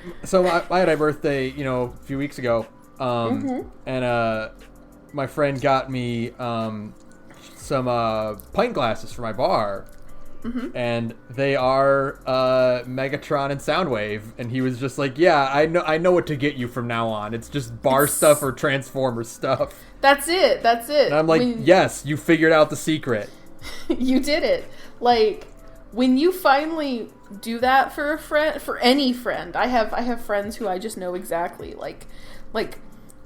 had a birthday, a few weeks ago, and my friend got me some pint glasses for my bar. And they are Megatron and Soundwave, and he was just like, "Yeah, I know what to get you from now on. It's just bar stuff or Transformer stuff." That's it. And I'm like, "Yes, you figured out the secret. You did it." Like when you finally do that for a friend, for any friend. I have friends who I just know exactly. Like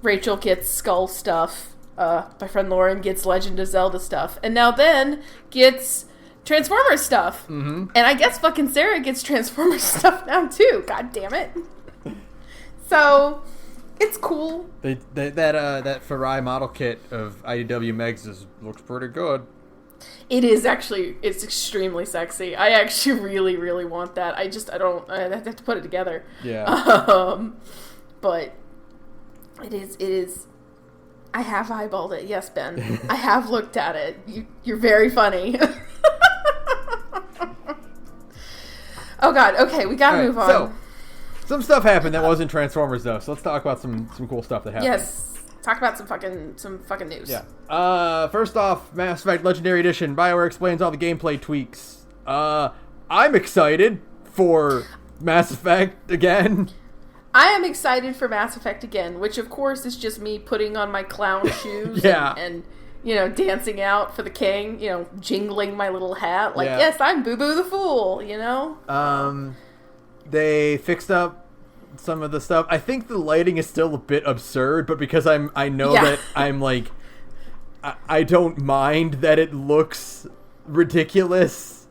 Rachel gets Skull stuff. my friend Lauren gets Legend of Zelda stuff, and now Ben gets Transformers stuff. Mm-hmm. And I guess fucking Sarah gets Transformers stuff now too. God damn it. So, it's cool. That Farai model kit of IDW Megs looks pretty good. It is actually, it's extremely sexy. I actually really, really want that. I have to put it together. Yeah. But it is, I have eyeballed it. Yes, Ben. I have looked at it. You're very funny. Oh god, okay, we gotta move on. So, some stuff happened that wasn't Transformers though, so let's talk about some cool stuff that happened. Yes. Talk about some fucking news. Yeah. First off, Mass Effect Legendary Edition. BioWare explains all the gameplay tweaks. I'm excited for Mass Effect again. I am excited for Mass Effect again, which of course is just me putting on my clown shoes Yeah. and dancing out for the king, jingling my little hat. Like, Yeah. yes, I'm Boo Boo the Fool, They fixed up some of the stuff. I think the lighting is still a bit absurd, but because I know Yeah. that I'm like, I don't mind that it looks ridiculous.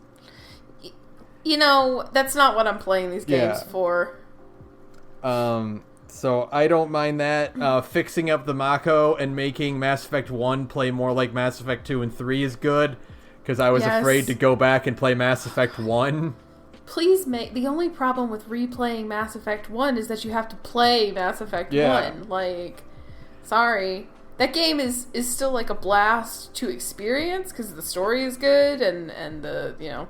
That's not what I'm playing these games for. So I don't mind that. Fixing up the Mako and making Mass Effect 1 play more like Mass Effect 2 and 3 is good, because I was afraid to go back and play Mass Effect 1. Please make... The only problem with replaying Mass Effect 1 is that you have to play Mass Effect 1. Like, sorry. That game is still like a blast to experience, because the story is good, and the,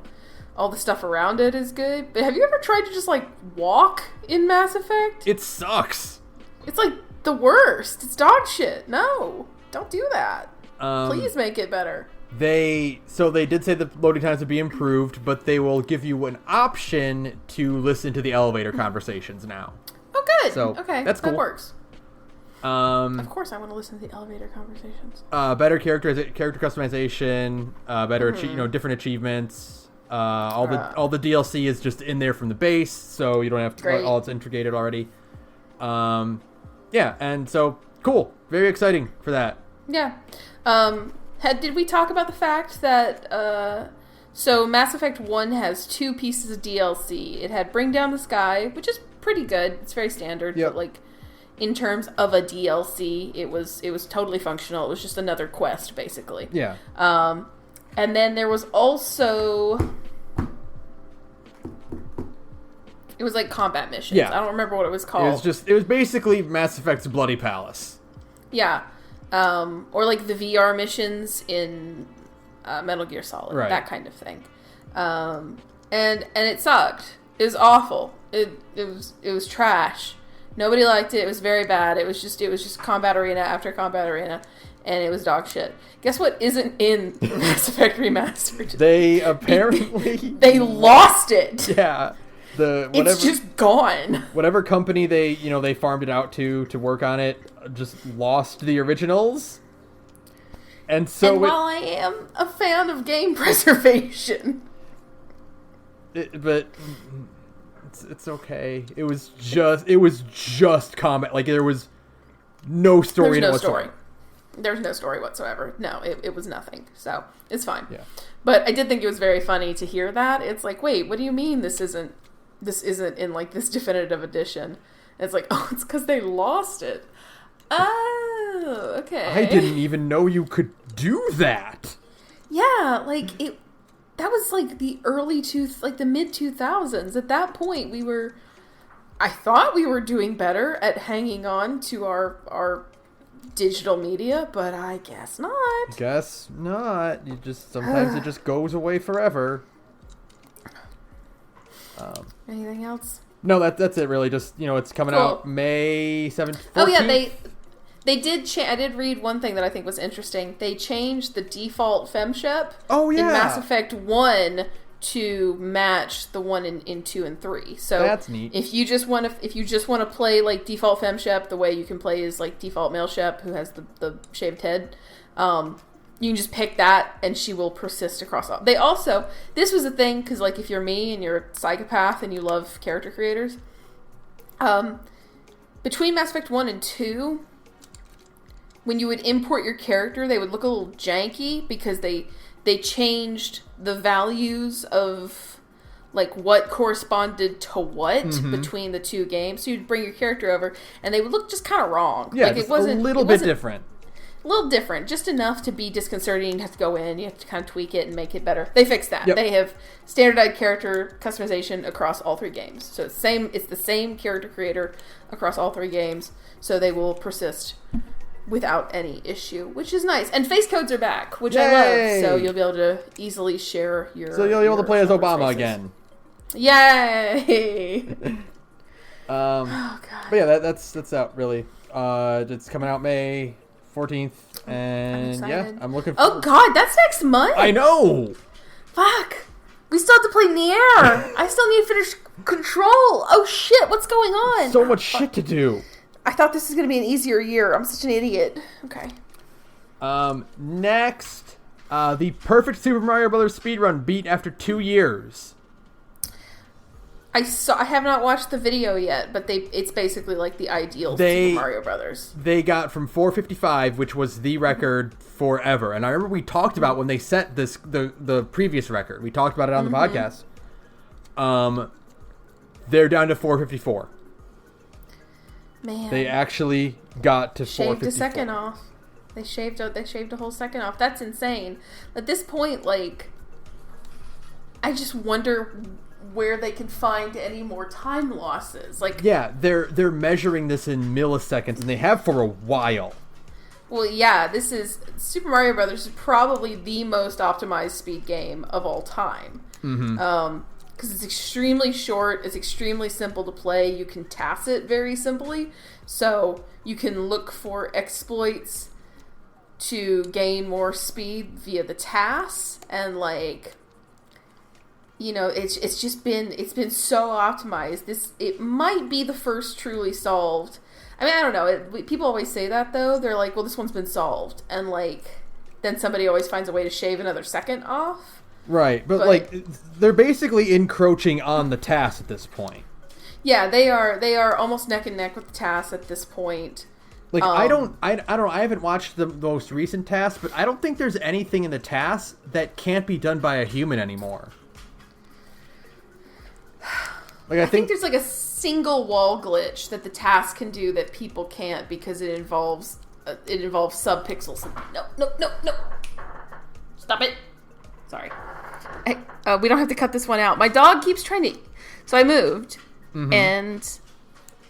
all the stuff around it is good. But have you ever tried to just, walk in Mass Effect? It sucks. It's, the worst. It's dog shit. No. Don't do that. Please make it better. They did say the loading times would be improved, but they will give you an option to listen to the elevator conversations now. Oh, good. So, okay, that's cool. That works. Of course I want to listen to the elevator conversations. Better character customization, better different achievements. All the DLC is just in there from the base, so you don't have to all it's integrated already. And so cool, very exciting for that. Yeah. Did we talk about the fact that so Mass Effect 1 has 2 pieces of DLC? It had Bring Down the Sky, which is pretty good. It's very standard, but in terms of a DLC, it was totally functional. It was just another quest, basically. Yeah. And then there was also... It was like combat missions. Yeah. I don't remember what it was called. It was basically Mass Effect's Bloody Palace. Yeah. Or like the VR missions in Metal Gear Solid. Right. That kind of thing. And it sucked. It was awful. It was trash. Nobody liked it. It was very bad. It was just combat arena after combat arena, and it was dog shit. Guess what isn't in Mass Effect Remastered? They apparently they lost it. Yeah. It's just gone. Whatever company they farmed it out to work on it just lost the originals. And so while I am a fan of game preservation, but it's okay. It was just combat. Like, there was no story in it whatsoever. There's no story whatsoever. No, it was nothing. So it's fine. Yeah. But I did think it was very funny to hear that. It's like, wait, what do you mean this isn't in like this definitive edition? And it's like, oh, it's because they lost it. Oh, okay. I didn't even know you could do that. Yeah, like it. That was like the the mid 2000s. At that point, I thought we were doing better at hanging on to our digital media, but I guess not. Guess not. Sometimes it just goes away forever. Anything else? No, that's it really. Just, it's coming out May 7th. 14th. Oh yeah, they did I did read one thing that I think was interesting. They changed the default femshep in Mass Effect 1 to match the one in 2 and 3. So that's neat. If you just want to play like default femshep, the way you can play is like default male shep who has the shaved head. You can just pick that, and she will persist across all. They also, this was a thing, because, like, if you're me, and you're a psychopath, and you love character creators, between Mass Effect 1 and 2, when you would import your character, they would look a little janky because they changed the values of like what corresponded to what between the two games. So you'd bring your character over, and they would look just kind of wrong. Yeah, like it wasn't a little bit different. A little different, just enough to be disconcerting. You have to go in, you have to kind of tweak it and make it better. They fixed that. Yep. They have standardized character customization across all 3 games. So it's the same character creator across all 3 games, so they will persist without any issue, which is nice. And face codes are back, which I love. So you'll be able to easily share your... So you'll be able to play as Obama again. Yay! Oh, God. But yeah, that's out, really. It's coming out May 14th, and I'm looking for... Oh God, that's next month! I know! Fuck! We still have to play Nier! I still need to finish Control! Oh shit, what's going on? So much shit to do! I thought this was going to be an easier year. I'm such an idiot. Okay. Next, the perfect Super Mario Bros. Speedrun beat after 2 years. I have not watched the video yet, but it's basically like the ideal Super Mario Brothers. They got from 455, which was the record forever. And I remember we talked about when they set the previous record. We talked about it on the podcast. They're down to 454. Man. They actually got to 454. Shaved a second off. They shaved a whole second off. That's insane. At this point, like, I just wonder where they can find any more time losses. Like, yeah, they're measuring this in milliseconds, and they have for a while. Well, yeah, this is Super Mario Brothers is probably the most optimized speed game of all time. Because it's extremely short, it's extremely simple to play. You can task it very simply, so you can look for exploits to gain more speed via the tasks, and like, you know, it's been so optimized. It might be the first truly solved. I mean, I don't know. People always say that though. They're like, well, this one's been solved, and like, then somebody always finds a way to shave another second off. Right, but like, they're basically encroaching on the task at this point. Yeah, they are almost neck and neck with the task at this point. Like, I don't know, I haven't watched the most recent task, but I don't think there's anything in the task that can't be done by a human anymore. Like, I think there's like a single wall glitch that the task can do that people can't because it involves subpixels. No. Stop it. Sorry. We don't have to cut this one out. My dog keeps trying to... So I moved, and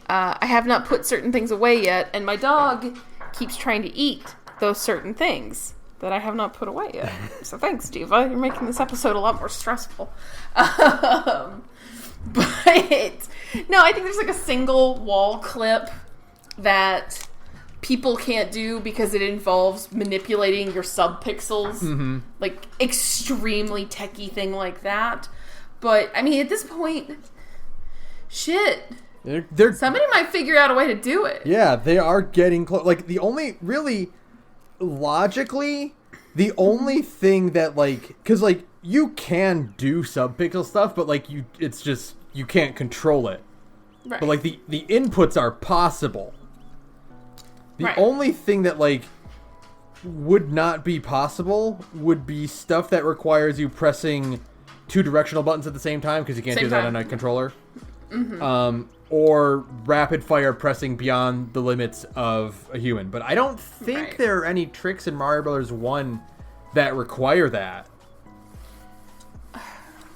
I have not put certain things away yet, and my dog keeps trying to eat those certain things that I have not put away yet. So thanks, Diva. You're making this episode a lot more stressful. But, no, I think there's like a single wall clip that people can't do because it involves manipulating your subpixels, like extremely techie thing like that. But I mean, at this point, shit, somebody might figure out a way to do it. Yeah, they are getting close. Like, the only logically, the only thing that, like, because like you can do subpixel stuff, but like it's just you can't control it. Right. But like the inputs are possible. The only thing that, like, would not be possible would be stuff that requires you pressing 2 directional buttons at the same time, because you can't do that on a controller. Or rapid fire pressing beyond the limits of a human. But I don't think there are any tricks in Mario Bros. 1 that require that.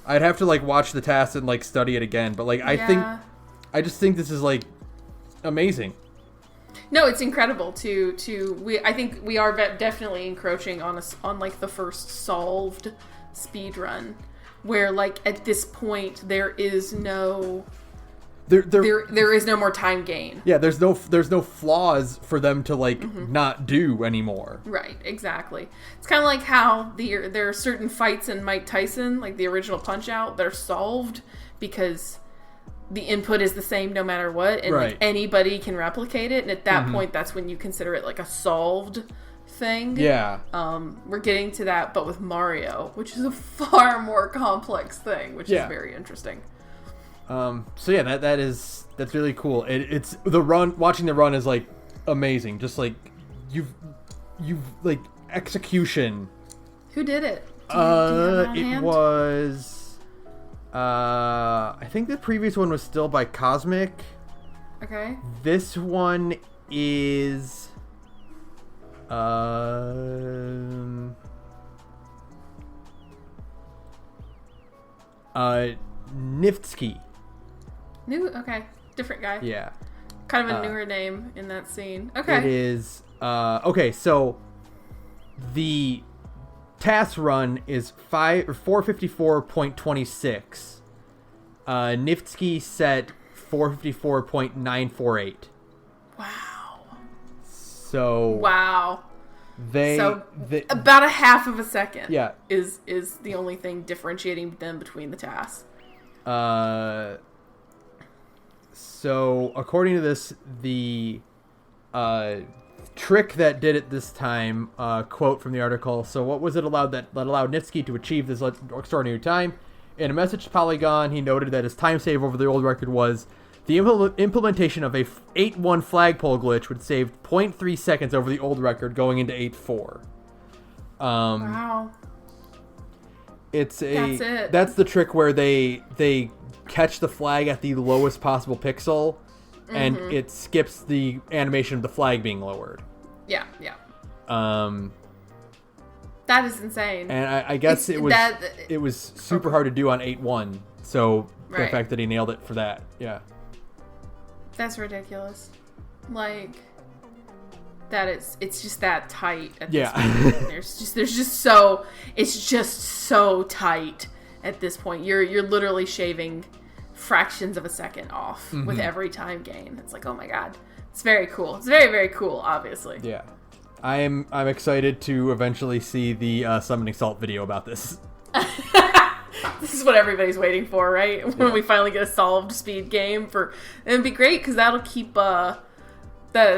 I'd have to, like, watch the task and, like, study it again. But, like, I just think this is, like, amazing. No, it's incredible I think we are definitely encroaching on like the first solved speedrun, where like at this point there is no there is no more time gain. Yeah, there's no flaws for them to like not do anymore. Right, exactly. It's kind of like how there are certain fights in Mike Tyson, like the original Punch-Out, that are solved because the input is the same no matter what, and like anybody can replicate it, and at that point that's when you consider it like a solved thing. Yeah. We're getting to that, but with Mario, which is a far more complex thing, which is very interesting. So yeah, that's really cool. It's the run. Watching the run is like amazing. Just like you've like execution. Who did it? Do you have it on it hand? Was I think the previous one was still by Cosmic. Okay. This one is Niftsky. Okay. Different guy. Yeah. Kind of a newer name in that scene. Okay. It is okay, so the task run is 454.26. Niftsky set 454.948. Wow. So Wow. They about a half of a second. Yeah. Is the only thing differentiating them between the tasks. So according to this, the trick that did it this time, quote from the article, so what was it that allowed Niftsky to achieve this extraordinary time? In a message to Polygon, he noted that his time save over the old record was the implementation of a 8-1 flagpole glitch would save 0.3 seconds over the old record going into 8-4. Wow. That's it. That's the trick where they catch the flag at the lowest possible pixel, and it skips the animation of the flag being lowered. Yeah. That is insane. And I guess it was super hard to do on 8-1, so the fact that he nailed it for that, yeah. That's ridiculous. Like, that it's just that tight at this point. It's just so tight at this point. You're literally shaving fractions of a second off with every time gain. It's like, oh my god. It's very cool. It's very, very cool, obviously. Yeah. I'm excited to eventually see the Summoning Salt video about this. This is what everybody's waiting for, right? When we finally get a solved speed game it'd be great because that'll keep the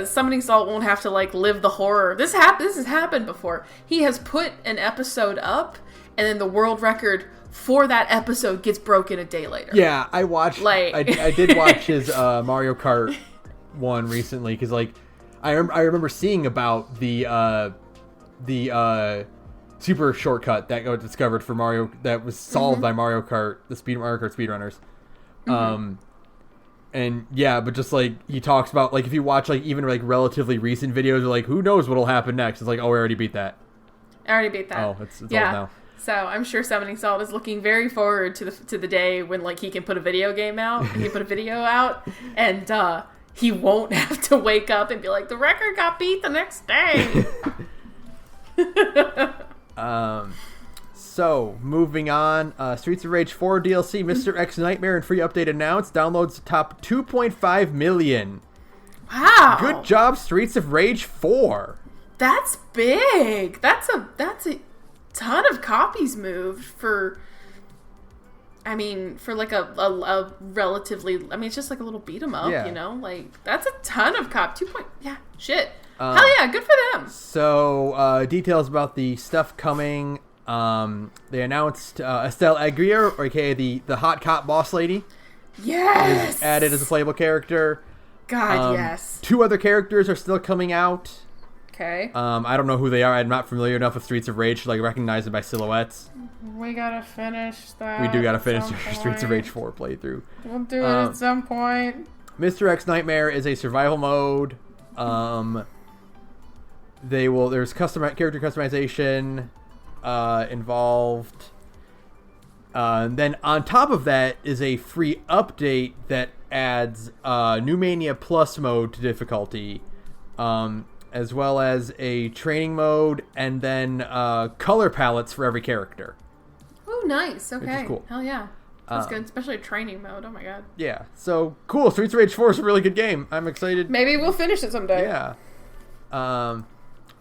Summoning Salt won't have to like live the horror. This has happened before. He has put an episode up, and then the world record for that episode gets broken a day later. Yeah, I watched. I did watch his Mario Kart one recently because like I remember seeing about the super shortcut that got discovered for Mario that was solved by Mario Kart speedrunners. And yeah, but just like he talks about like if you watch like even like relatively recent videos of like who knows what'll happen next, it's like, oh, we already beat that. Oh, it's old now. So I'm sure Summoning Salt is looking very forward to the day when like he can put a video game out and he can put a video out and he won't have to wake up and be like, the record got beat the next day. So moving on, Streets of Rage 4 DLC, Mr. X Nightmare and free update announced. Downloads top 2.5 million. Wow. Good job, Streets of Rage 4. That's big. That's a ton of copies moved for like a relatively, it's just like a little beat 'em up, you know? Like, that's a ton of shit. Hell yeah, good for them. So, details about the stuff coming. They announced Estelle Aguirre, or aka the hot cop boss lady. Yes! Is added as a playable character. God, yes. 2 other characters are still coming out. Okay. I don't know who they are. I'm not familiar enough with Streets of Rage to like recognize them by silhouettes. We gotta finish that. We do gotta finish your Streets of Rage 4 playthrough. We'll do it at some point. Mr. X Nightmare is a survival mode. There's character customization involved. Then on top of that is a free update that adds New Mania Plus mode to difficulty, as well as a training mode, and then color palettes for every character. Oh, nice. Okay. Which is cool. Hell yeah. That's good, especially training mode. Oh my god. Yeah. So cool. Streets of Rage 4 is a really good game. I'm excited. Maybe we'll finish it someday. Yeah.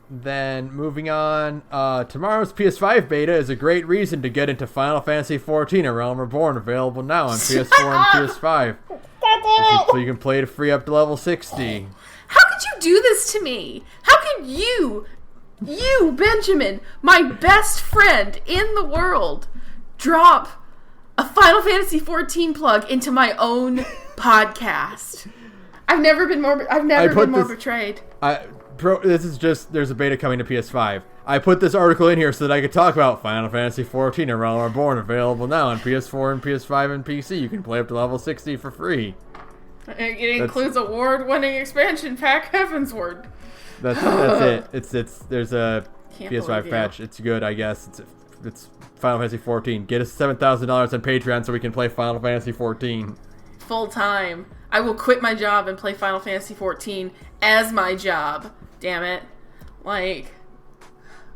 Then moving on, tomorrow's PS5 beta is a great reason to get into Final Fantasy XIV: A Realm Reborn, available now on PS4 and PS5. So you can play it free up to level 60. How could you do this to me? How could you, Benjamin, my best friend in the world, drop a Final Fantasy XIV plug into my own podcast? I've never been more betrayed. there's a beta coming to PS5. I put this article in here so that I could talk about Final Fantasy XIV and Realm Reborn, available now on PS4 and PS5 and PC. You can play up to level 60 for free. It includes award-winning expansion pack Heavensward. That's it. There's a PS5 patch. It's good, I guess. It's Final Fantasy XIV. Get us $7,000 on Patreon so we can play Final Fantasy XIV. Full time. I will quit my job and play Final Fantasy XIV as my job. Damn it. Like,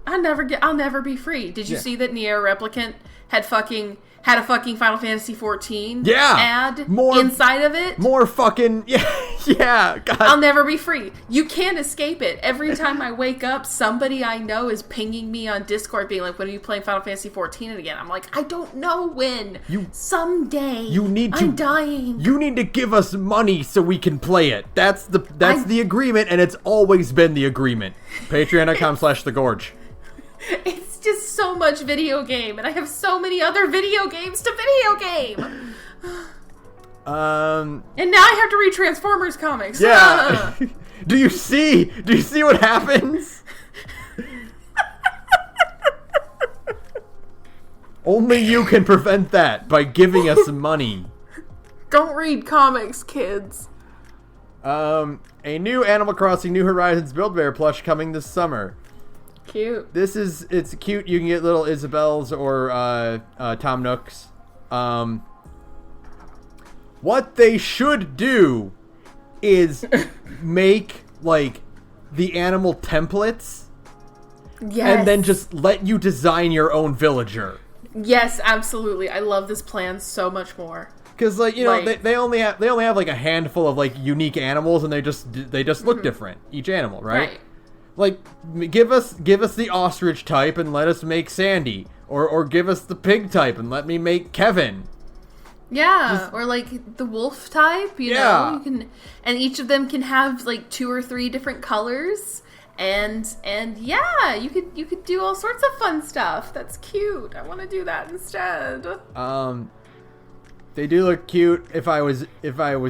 I'll never be free. Did you see that Nier Replicant had a fucking Final Fantasy XIV ad inside of it? More fucking yeah. God. I'll never be free. You can't escape it. Every time I wake up, somebody I know is pinging me on Discord being like, when are you playing Final Fantasy XIV again? I'm like, I don't know when. Someday. I'm dying. You need to give us money so we can play it. That's the agreement, and it's always been the agreement. Patreon.com/thegorge. It's just so much video game, and I have so many other video games to video game. And now I have to read Transformers comics. Yeah. Do you see what happens? Only you can prevent that by giving us money. Don't read comics, kids. A new Animal Crossing New Horizons Build-A-Bear plush coming this summer. Cute. It's cute. You can get little Isabels or Tom Nooks. What they should do is make like the animal templates, and then just let you design your own villager. Yes, absolutely. I love this plan so much more. Because they only have like a handful of like unique animals, and they just look different, each animal, right? Like, give us the ostrich type and let us make Sandy, or give us the pig type and let me make Kevin. Yeah, or like the wolf type, you know, you can, and each of them can have like 2 or 3 different colors, and yeah, you could do all sorts of fun stuff. That's cute. I want to do that instead. They do look cute. If I was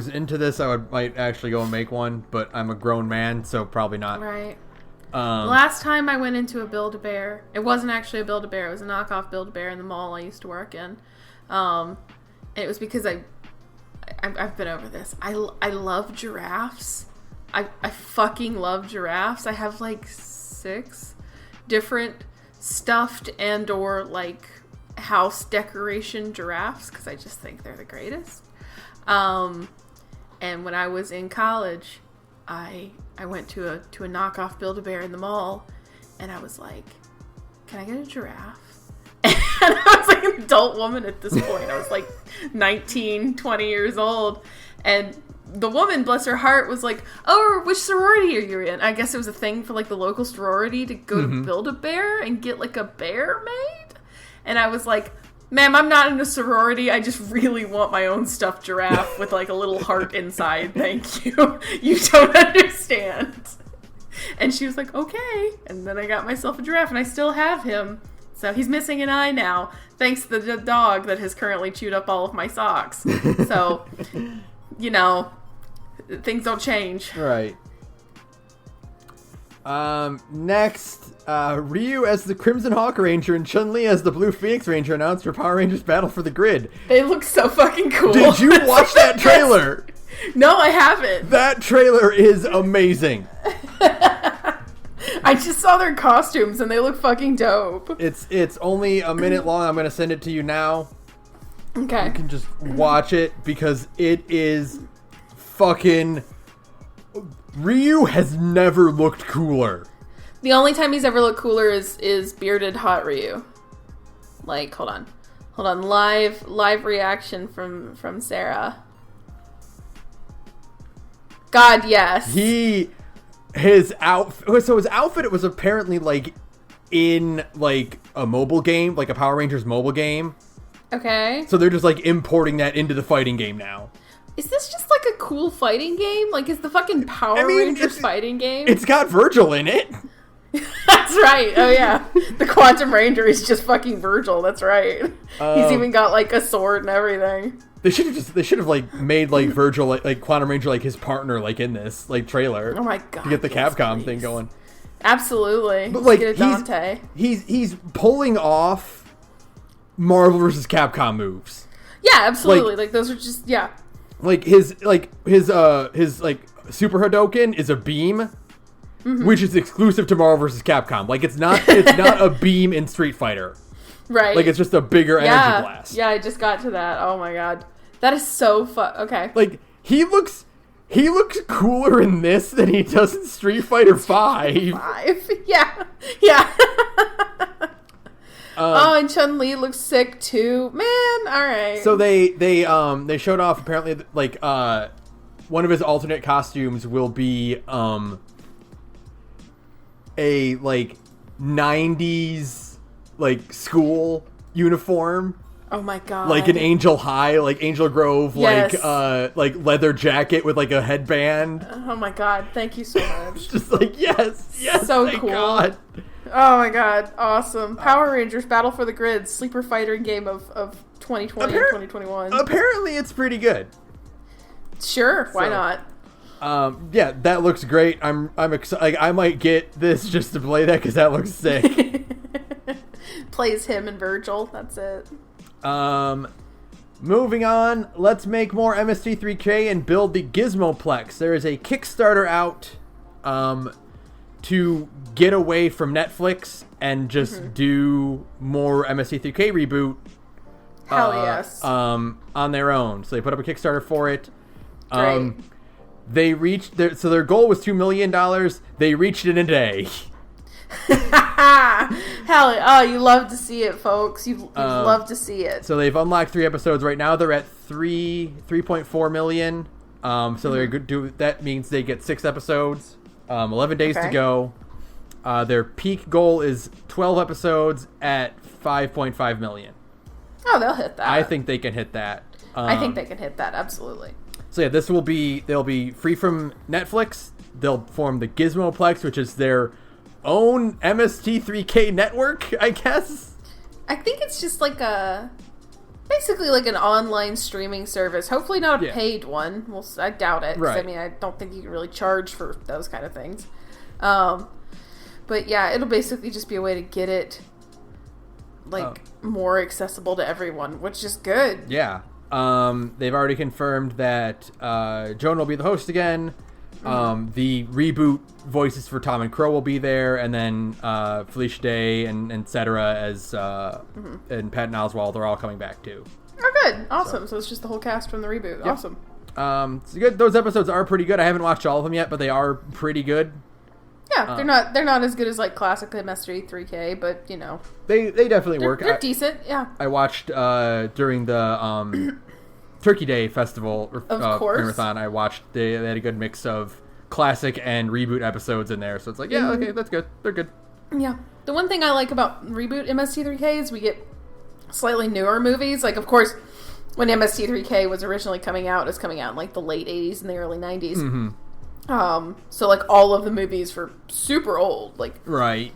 into this, might actually go and make one, but I'm a grown man, so probably not. Right. Last time I went into a Build-A-Bear, it wasn't actually a Build-A-Bear, it was a knockoff Build-A-Bear in the mall I used to work in. And it was because I've been over this. I love giraffes. I fucking love giraffes. I have like 6 different stuffed and or like house decoration giraffes because I just think they're the greatest. And when I was in college, I went to a knockoff Build-A-Bear in the mall, and I was like, can I get a giraffe? And I was like an adult woman at this point. I was like 19, 20 years old. And the woman, bless her heart, was like, oh, which sorority are you in? I guess it was a thing for like the local sorority to go to Build-A-Bear and get like a bear made. And I was like, ma'am, I'm not in a sorority. I just really want my own stuffed giraffe with like a little heart inside. Thank you. You don't understand. And she was like, okay. And then I got myself a giraffe, and I still have him. So he's missing an eye now, thanks to the dog that has currently chewed up all of my socks. So, you know, things don't change. Right. Next, Ryu as the Crimson Hawk Ranger and Chun-Li as the Blue Phoenix Ranger announced for Power Rangers Battle for the Grid. They look so fucking cool. Did you watch that trailer? No, I haven't. That trailer is amazing. I just saw their costumes and they look fucking dope. It's only a minute long. I'm gonna send it to you now. Okay. You can just watch it because it is fucking... Ryu has never looked cooler. The only time he's ever looked cooler is bearded hot Ryu. Like, hold on. Live reaction from Sara. God, yes. His outfit, it was apparently like in like a mobile game, like a Power Rangers mobile game. Okay. So they're just like importing that into the fighting game now. Is this just like a cool fighting game? Like, is the fucking Power Rangers fighting game? It's got Virgil in it. That's right. Oh yeah, the Quantum Ranger is just fucking Virgil. That's right. He's even got like a sword and everything. They should have like made like Virgil like Quantum Ranger like his partner like in this like trailer. Oh my god! To get the Capcom thing going. Absolutely. But like get a Dante. He's pulling off Marvel vs. Capcom moves. Yeah, absolutely. Like those are just Like his Super Hadouken is a beam, which is exclusive to Marvel vs. Capcom. Like it's not a beam in Street Fighter. Right. Like it's just a bigger energy blast. Yeah, I just got to that. Oh my god. That is so fun. Okay. Like he looks cooler in this than he does in Street Fighter 5. Yeah. Yeah. And Chun-Li looks sick too. Man, all right. So they showed off apparently like one of his alternate costumes will be a like 90s like school uniform. Oh my god. Like an Angel High, like Angel Grove, yes. like leather jacket with like a headband. Oh my god, thank you so much. Just like yes, so thank cool. God. Oh my god, awesome. Power Rangers Battle for the Grid, sleeper fighter game of 2020 and 2021. Apparently it's pretty good. Sure, why not? Yeah, that looks great. I'm excited. Like, I might get this just to play that because that looks sick. Plays him and Virgil. That's it. Moving on. Let's make more MST3K and build the GIZMOPLEX. There is a Kickstarter out to get away from Netflix and just do more MST3K reboot. Hell yes. On their own. So they put up a Kickstarter for it. Great. They reached their goal was $2 million. They reached it in a day. Hell, oh, you love to see it, folks. You love to see it. So they've unlocked 3 episodes. Right now they're at 3.4 million. So they're good. That means they get 6 episodes. 11 days to go. Their peak goal is 12 episodes at 5.5 million. Oh, they'll hit that. I think they can hit that. I think they can hit that, absolutely. So yeah, they'll be free from Netflix. They'll form the GIZMOPLEX, which is their own MST3K network, I guess. I think it's just like basically like an online streaming service. Hopefully not a paid one. I doubt it. Right. I mean, I don't think you can really charge for those kind of things. But yeah, it'll basically just be a way to get it more accessible to everyone, which is good. Yeah. They've already confirmed that Joan will be the host again. The reboot voices for Tom and Crow will be there, and then Felicia Day and Cetera as and Patton Oswalt are all coming back too. Oh, good, awesome. So it's just the whole cast from the reboot. Yep. Awesome. It's good. Those episodes are pretty good. I haven't watched all of them yet, but they are pretty good. Yeah, they're not as good as like classic MS3K, but you know they definitely work. They're decent. Yeah. I watched during the Turkey Day Festival marathon. I watched they had a good mix of classic and reboot episodes in there, so it's like okay, that's good. They're good. Yeah. The one thing I like about reboot MST3K is we get slightly newer movies. Like, of course, when MST3K was originally coming out, it was coming out in like the late 80s and the early 90s. Mm-hmm. So like all of the movies were super old. Like, right.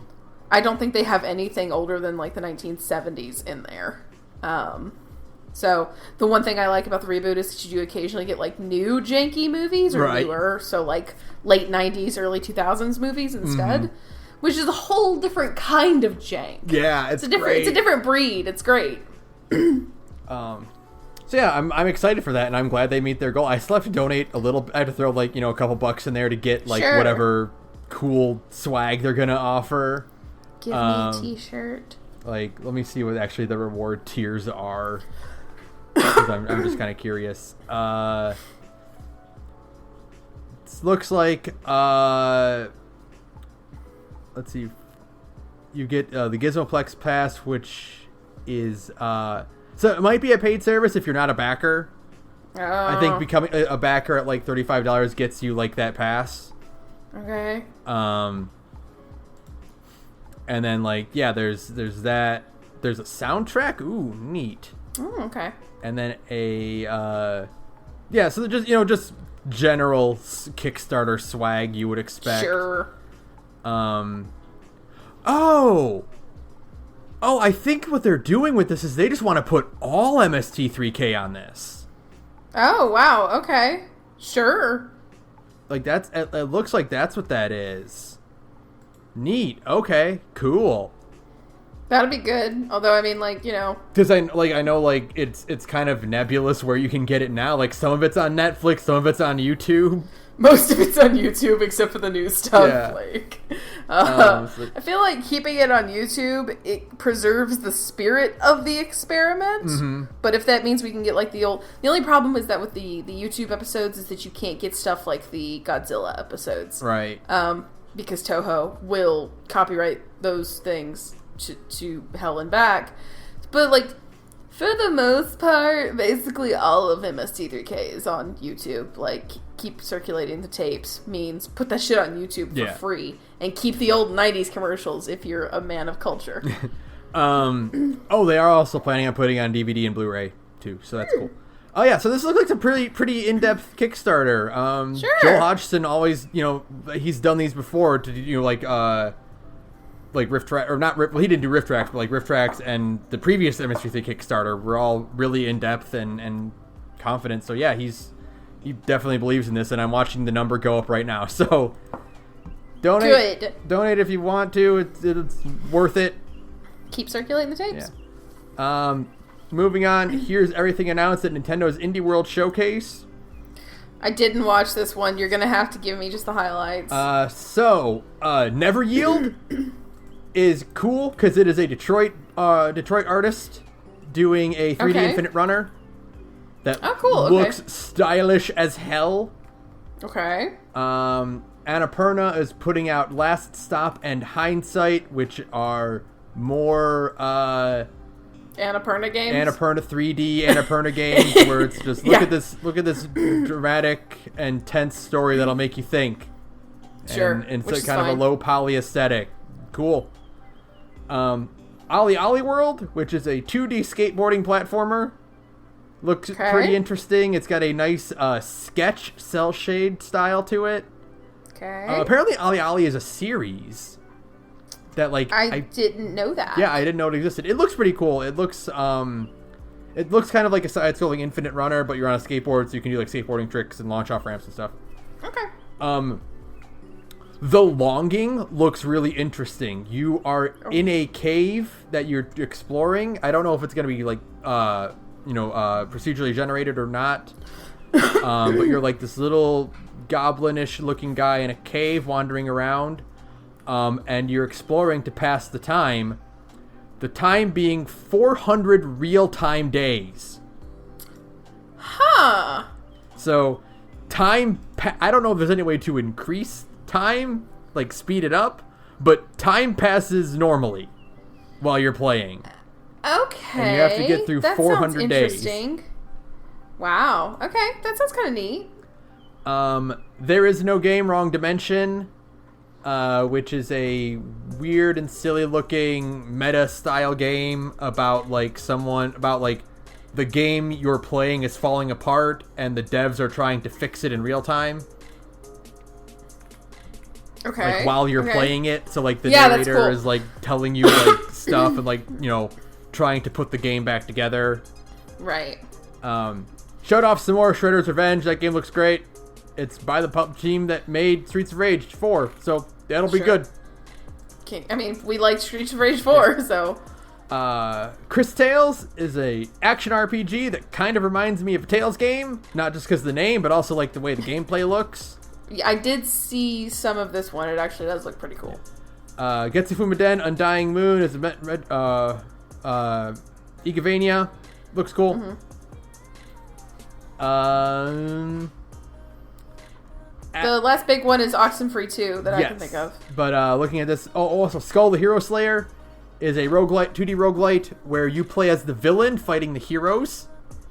I don't think they have anything older than like the 1970s in there. So the one thing I like about the reboot is that you do occasionally get like new janky movies or newer. So like late 90s, early 2000s movies instead, which is a whole different kind of jank. Yeah, it's a different breed. It's great. So yeah, I'm excited for that, and I'm glad they meet their goal. I still have to donate a little. I have to throw like a couple bucks in there to get like whatever cool swag they're gonna offer. Give me a t-shirt. Like, let me see what actually the reward tiers are. Because I'm just kind of curious. It looks like let's see. You get the GIZMOPLEX Pass, which is so it might be a paid service if you're not a backer. I think becoming a backer at like $35 gets you like that pass. Okay. And then like there's that. There's a soundtrack. Ooh, neat. Oh, okay. And then so they're just general Kickstarter swag you would expect. Sure. Oh, I think what they're doing with this is they just want to put all MST3K on this. Oh, wow. Okay. Sure. Like, it looks like that's what that is. Neat. Okay. Cool. That'd be good. Although, I mean, like, you know. Because I know, like, it's kind of nebulous where you can get it now. Like, some of it's on Netflix, some of it's on YouTube. Most of it's on YouTube except for the new stuff. Yeah. Like, I feel like keeping it on YouTube, it preserves the spirit of the experiment. Mm-hmm. But if that means we can get like the only problem is that with the YouTube episodes is that you can't get stuff like the Godzilla episodes, Right. Because Toho will copyright those things to hell and back. But like, for the most part, basically all of MST3K is on YouTube. Like, keep circulating the tapes means put that shit on YouTube for free. And keep the old 90s commercials if you're a man of culture. They are also planning on putting on DVD and Blu-ray, too, so that's cool. Oh, yeah, so this looks like a pretty in-depth Kickstarter. Sure. Joel Hodgson always, he's done these before to, like Rift Track, or not Rift, well, he didn't do Rift Tracks, but like Rift Tracks and the previous MS3 Kickstarter were all really in-depth and confident. So yeah, he definitely believes in this, and I'm watching the number go up right now. So donate if you want to. It's worth it. Keep circulating the tapes. Yeah. Moving on, here's everything announced at Nintendo's Indie World Showcase. I didn't watch this one. You're gonna have to give me just the highlights. Never Yield is cool because it is a Detroit artist doing a 3D Infinite Runner that looks stylish as hell. Okay. Annapurna is putting out Last Stop and Hindsight, which are more Annapurna games. Annapurna 3D Annapurna games where it's just look at this dramatic and tense story that'll make you think. Sure. And it's kind of a low poly aesthetic. Cool. Ollie World, which is a 2D skateboarding platformer, looks pretty interesting. It's got a nice sketch cell shade style to it. Okay. Apparently Ollie is a series that I didn't know that. Yeah, I didn't know it existed. It looks pretty cool. It looks kind of like a side-scrolling Infinite Runner, but you're on a skateboard, so you can do like skateboarding tricks and launch off ramps and stuff. Okay. The Longing looks really interesting. You are in a cave that you're exploring. I don't know if it's going to be like, procedurally generated or not. But you're like this little goblinish looking guy in a cave wandering around. And you're exploring to pass the time. The time being 400 real-time days. Huh. So, I don't know if there's any way to increase time, like speed it up, but time passes normally while you're playing. Okay. And you have to get through 400 days. Interesting. Wow. Okay, that sounds kind of neat. There Is No Game, Wrong Dimension, which is a weird and silly looking meta style game about the game you're playing is falling apart and the devs are trying to fix it in real time. Okay. Like while you're playing it, so like the narrator is like telling you like stuff and like, trying to put the game back together. Right. Showed off some more Shredder's Revenge. That game looks great. It's by the team that made Streets of Rage 4, so that'll be good. We like Streets of Rage 4, so... Chris Tales is a action RPG that kind of reminds me of a Tales game. Not just because of the name, but also like the way the gameplay looks. Yeah, I did see some of this one. It actually does look pretty cool. Getsufuma Den Undying Moon is Igavania. Looks cool. Mm-hmm. The last big one is Oxenfree 2 that I can think of. But looking at this, also Skull the Hero Slayer is a roguelite, 2D roguelite where you play as the villain fighting the heroes.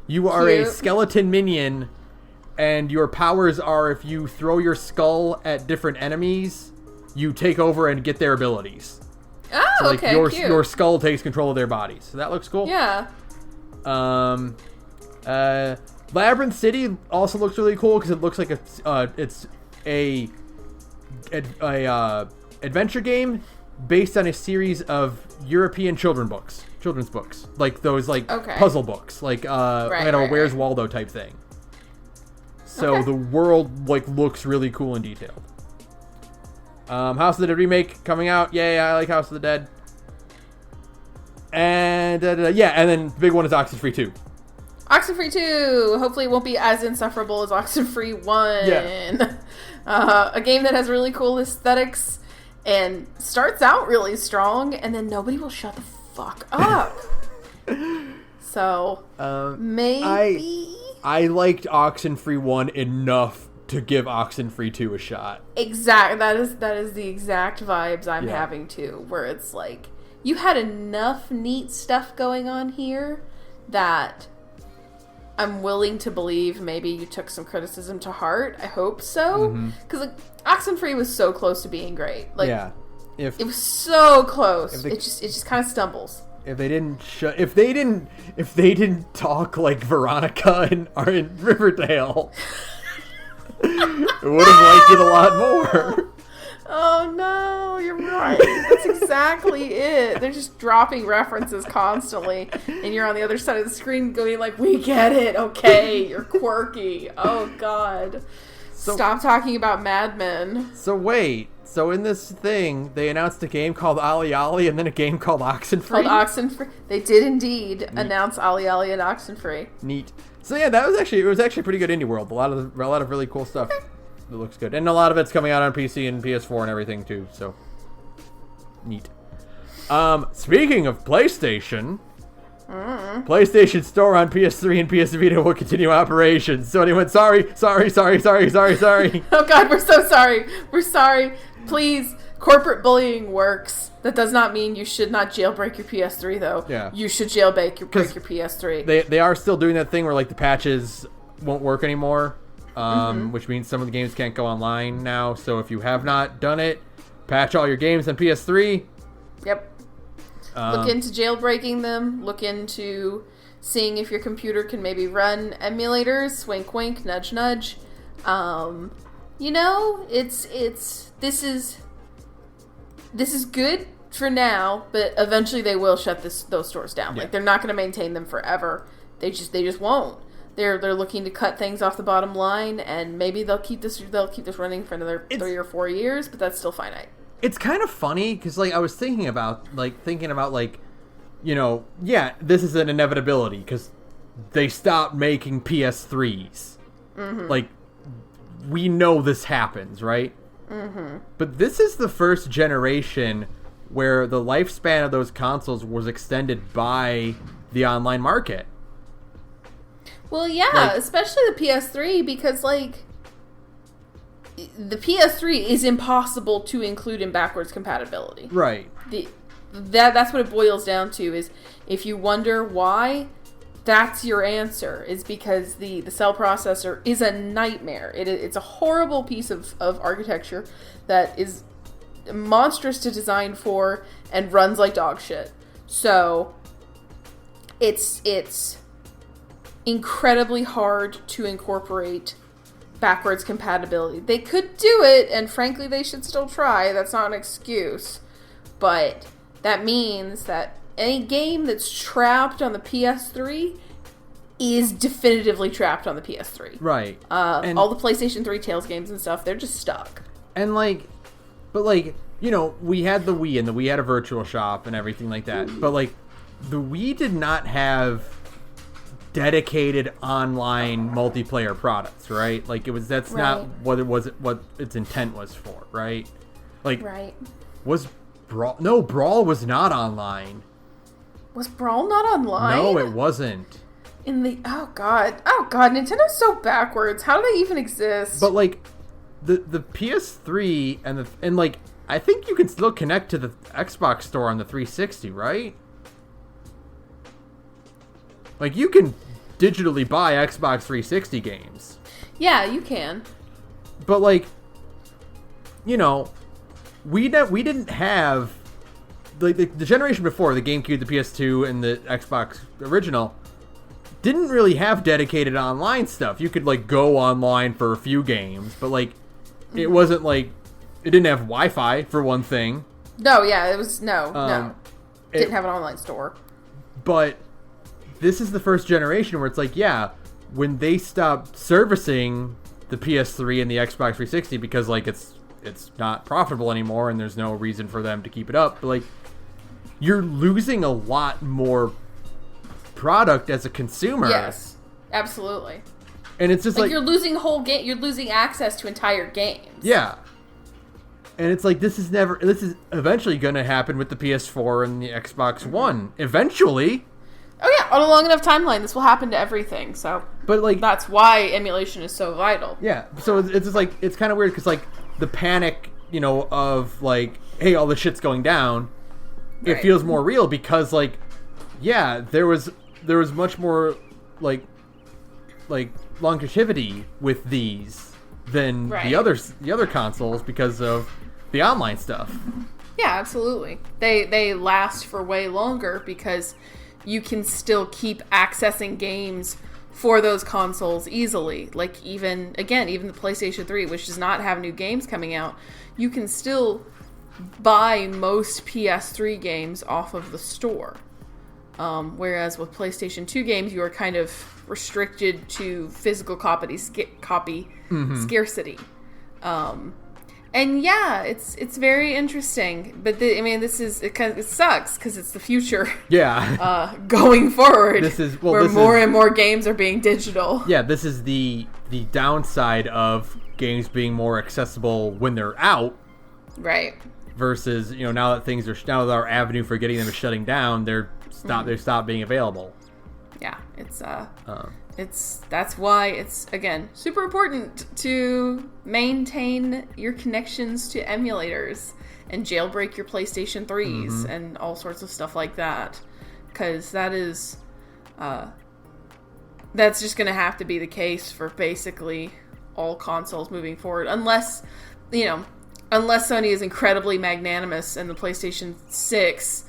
You are a skeleton minion, and your powers are if you throw your skull at different enemies, you take over and get their abilities. Oh, so, like, cute. Your skull takes control of their bodies. So that looks cool. Yeah. Labyrinth City also looks really cool because it looks like it's a adventure game based on a series of European children's books, like those puzzle books, like Where's Waldo type thing. So the world looks really cool and detailed. House of the Dead remake coming out. Yay, I like House of the Dead. And and then the big one is Oxenfree 2. Oxenfree 2! Hopefully it won't be as insufferable as Oxenfree 1. Yeah. A game that has really cool aesthetics and starts out really strong, and then nobody will shut the fuck up. So, maybe... I liked Oxenfree 1 enough to give Oxenfree 2 a shot. Exact. That is the exact vibes I'm having too, where it's like, you had enough neat stuff going on here that I'm willing to believe maybe you took some criticism to heart. I hope so. Because Oxenfree was so close to being great. It was so close. It just kind of stumbles. If they didn't talk like Veronica and are in Riverdale, I would have liked it a lot more. Oh no, you're right. That's exactly it. They're just dropping references constantly, and you're on the other side of the screen going like, "We get it, okay? You're quirky." Oh god. Stop talking about Mad Men. So wait. So in this thing, they announced a game called Ollie Ollie and then a game called Oxenfree. They did indeed announce Ollie Ollie and Oxenfree. Neat. So yeah, it was actually a pretty good indie world. A lot of really cool stuff. It looks good, and a lot of it's coming out on PC and PS4 and everything too. So neat. Speaking of PlayStation. PlayStation Store on PS3 and PS Vita will continue operations. So anyone, sorry. Oh god, we're so sorry. We're sorry. Please, corporate bullying works. That does not mean you should not jailbreak your PS3 though. Yeah. You should jailbreak your PS3. They are still doing that thing where the patches won't work anymore. Which means some of the games can't go online now. So if you have not done it, patch all your games on PS3. Yep. Look into jailbreaking them. Look into seeing if your computer can maybe run emulators. Wink, wink, nudge, nudge. This is good for now, but eventually they will shut those stores down. Yeah. They're not going to maintain them forever. They just won't. They're looking to cut things off the bottom line, and maybe they'll keep this running for another 3 or 4 years, but that's still finite. It's kind of funny because I was thinking about this is an inevitability because they stopped making PS3s. We know this happens, right? But this is the first generation where the lifespan of those consoles was extended by the online market. Well, yeah, especially the PS3 because the PS3 is impossible to include in backwards compatibility. Right. That's what it boils down to is if you wonder why, that's your answer. Is because the cell processor is a nightmare. It's a horrible piece of architecture that is monstrous to design for and runs like dog shit. So it's incredibly hard to incorporate backwards compatibility. They could do it, and frankly, they should still try. That's not an excuse. But that means that any game that's trapped on the PS3 is definitively trapped on the PS3. Right. All the PlayStation 3 Tales games and stuff, they're just stuck. And we had the Wii, and the Wii had a virtual shop and everything like that. But the Wii did not have dedicated online multiplayer products, right? That's right. Not what its intent was for, right? Right. Was Brawl? No, Brawl was not online. Was Brawl not online? No, it wasn't. Oh god, Nintendo's so backwards. How do they even exist? But the PS3 and I think you can still connect to the Xbox store on the 360, right? You can digitally buy Xbox 360 games. Yeah, you can. But we didn't have the generation before, the GameCube, the PS2, and the Xbox original didn't really have dedicated online stuff. You could go online for a few games, but it wasn't it didn't have Wi-Fi for one thing. No, yeah, it was no. Didn't have an online store. But this is the first generation where it's like, yeah, when they stopped servicing the PS3 and the Xbox 360 because like it's not profitable anymore and there's no reason for them to keep it up, but like you're losing a lot more product as a consumer. Yes, absolutely. And it's just like you're losing whole game. You're losing access to entire games. Yeah. And it's like this is eventually going to happen with the PS4 and the Xbox One. Eventually. Oh yeah, on a long enough timeline, this will happen to everything. So, but like that's why emulation is so vital. Yeah. So it's just like it's kind of weird because like the panic, of like, hey, all the shit's going down. It feels more real because like, yeah, there was much more like longevity with these than the other consoles because of the online stuff. Yeah, absolutely. They last for way longer because you can still keep accessing games for those consoles easily. Like even the PlayStation 3, which does not have new games coming out, you can still buy most PS3 games off of the store. Whereas with PlayStation 2 games, you are kind of restricted to physical copy scarcity. And yeah, it's very interesting. But it sucks because it's the future. Yeah. Going forward, where more and more games are being digital. Yeah, this is the downside of games being more accessible when they're out. Right. Versus, now that our avenue for getting them is shutting down, they stop being available. Yeah, that's why it's again super important to maintain your connections to emulators and jailbreak your PlayStation 3s and all sorts of stuff like that, because that's just going to have to be the case for basically all consoles moving forward, unless Sony is incredibly magnanimous and the PlayStation 6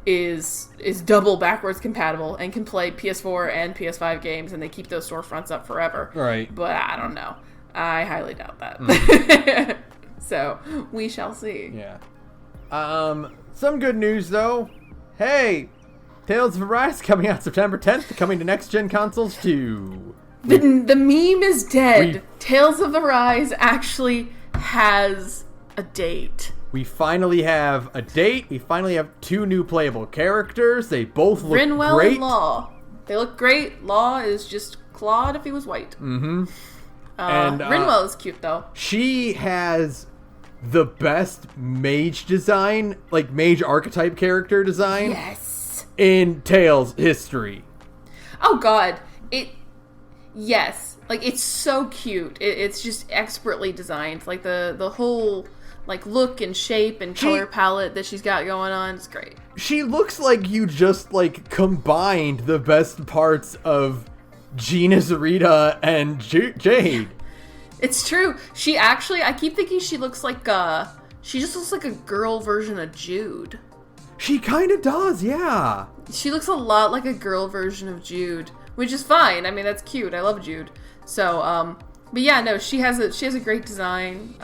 is double backwards compatible and can play PS4 and PS5 games, and they keep those storefronts up forever. Right. But I don't know. I highly doubt that. So, we shall see. Yeah. Some good news, though. Hey! Tales of Arise coming out September 10th, coming to next-gen consoles, too. The meme is dead. Tales of Arise actually has a date. We finally have a date. We finally have 2 new playable characters. They both look Rinwell great. And Law. They look great. Law is just Claude if he was white. Mm-hmm. And Rinwell is cute, though. She has the best mage design, like mage archetype character design. Yes. In Tales history. Oh, God. Yes. Like, it's so cute. It's just expertly designed. Like, the whole look and shape and color palette that she's got going on. It's great. She looks like you just combined the best parts of Gina Zarita and Jade. It's true. She actually, I keep thinking she looks like she just looks like a girl version of Jude. She kind of does, yeah. She looks a lot like a girl version of Jude, which is fine. I mean, that's cute. I love Jude. So, but yeah, no, she has a great design.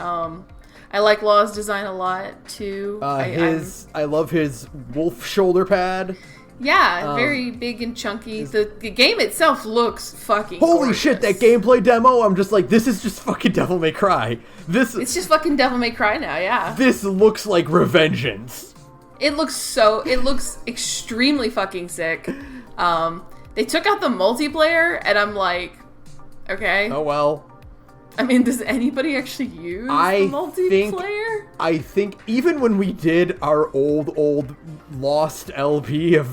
I like Law's design a lot too. I love his wolf shoulder pad. Yeah, very big and chunky. The game itself looks fucking holy gorgeous. Shit, that gameplay demo, I'm just like, this is just fucking Devil May Cry. It's just fucking Devil May Cry now, yeah. This looks like Revengeance. It looks extremely fucking sick. They took out the multiplayer, and I'm like, okay. Oh well. I mean, does anybody actually use the multiplayer? I think even when we did our old lost LP of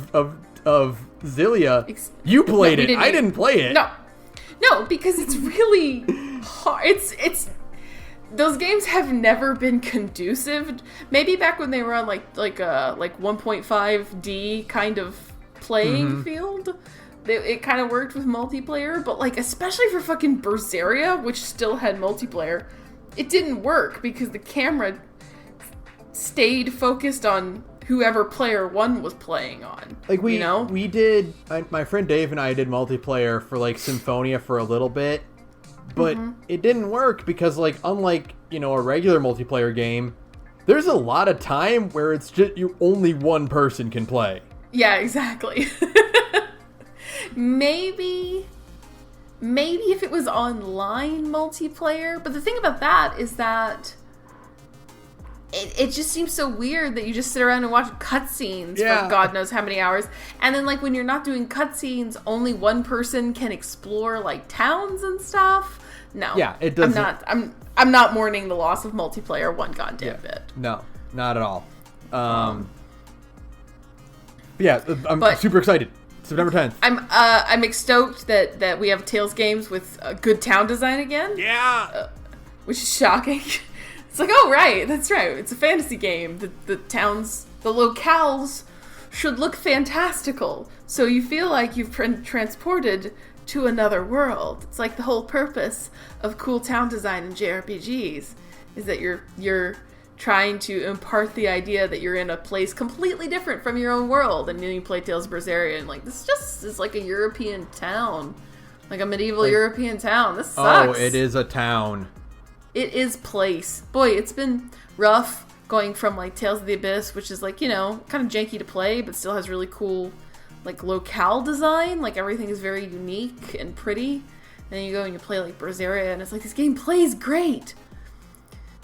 Zillia, you played it. I didn't play it. No, because it's really hard. It's those games have never been conducive. Maybe back when they were on like 1.5D kind of playing field. It kind of worked with multiplayer, but especially for fucking Berseria, which still had multiplayer, it didn't work because the camera stayed focused on whoever player 1 was playing on. We did, my friend Dave and I did multiplayer for Symphonia for a little bit, but it didn't work because unlike, a regular multiplayer game, there's a lot of time where it's just only one person can play. Yeah, exactly. Maybe if it was online multiplayer, but the thing about that is that it just seems so weird that you just sit around and watch cutscenes for God knows how many hours, and then like when you're not doing cutscenes, only one person can explore like towns and stuff. No, yeah, it doesn't. I'm not mourning the loss of multiplayer one goddamn bit. No, not at all. I'm super excited. September 10th. I'm stoked that we have Tales games with good town design again. Yeah, which is shocking. It's like, oh right, that's right. It's a fantasy game. The towns, the locales should look fantastical, so you feel like you've been transported to another world. It's like the whole purpose of cool town design in JRPGs is that you're trying to impart the idea that you're in a place completely different from your own world, and then you play Tales of Berseria and like this just is like a European town, like a medieval European town. This sucks. Oh, it is a town. It is place. Boy, it's been rough going from like Tales of the Abyss, which is like, kind of janky to play, but still has really cool like locale design. Like everything is very unique and pretty. And then you go and you play like Berseria and it's like, this game plays great.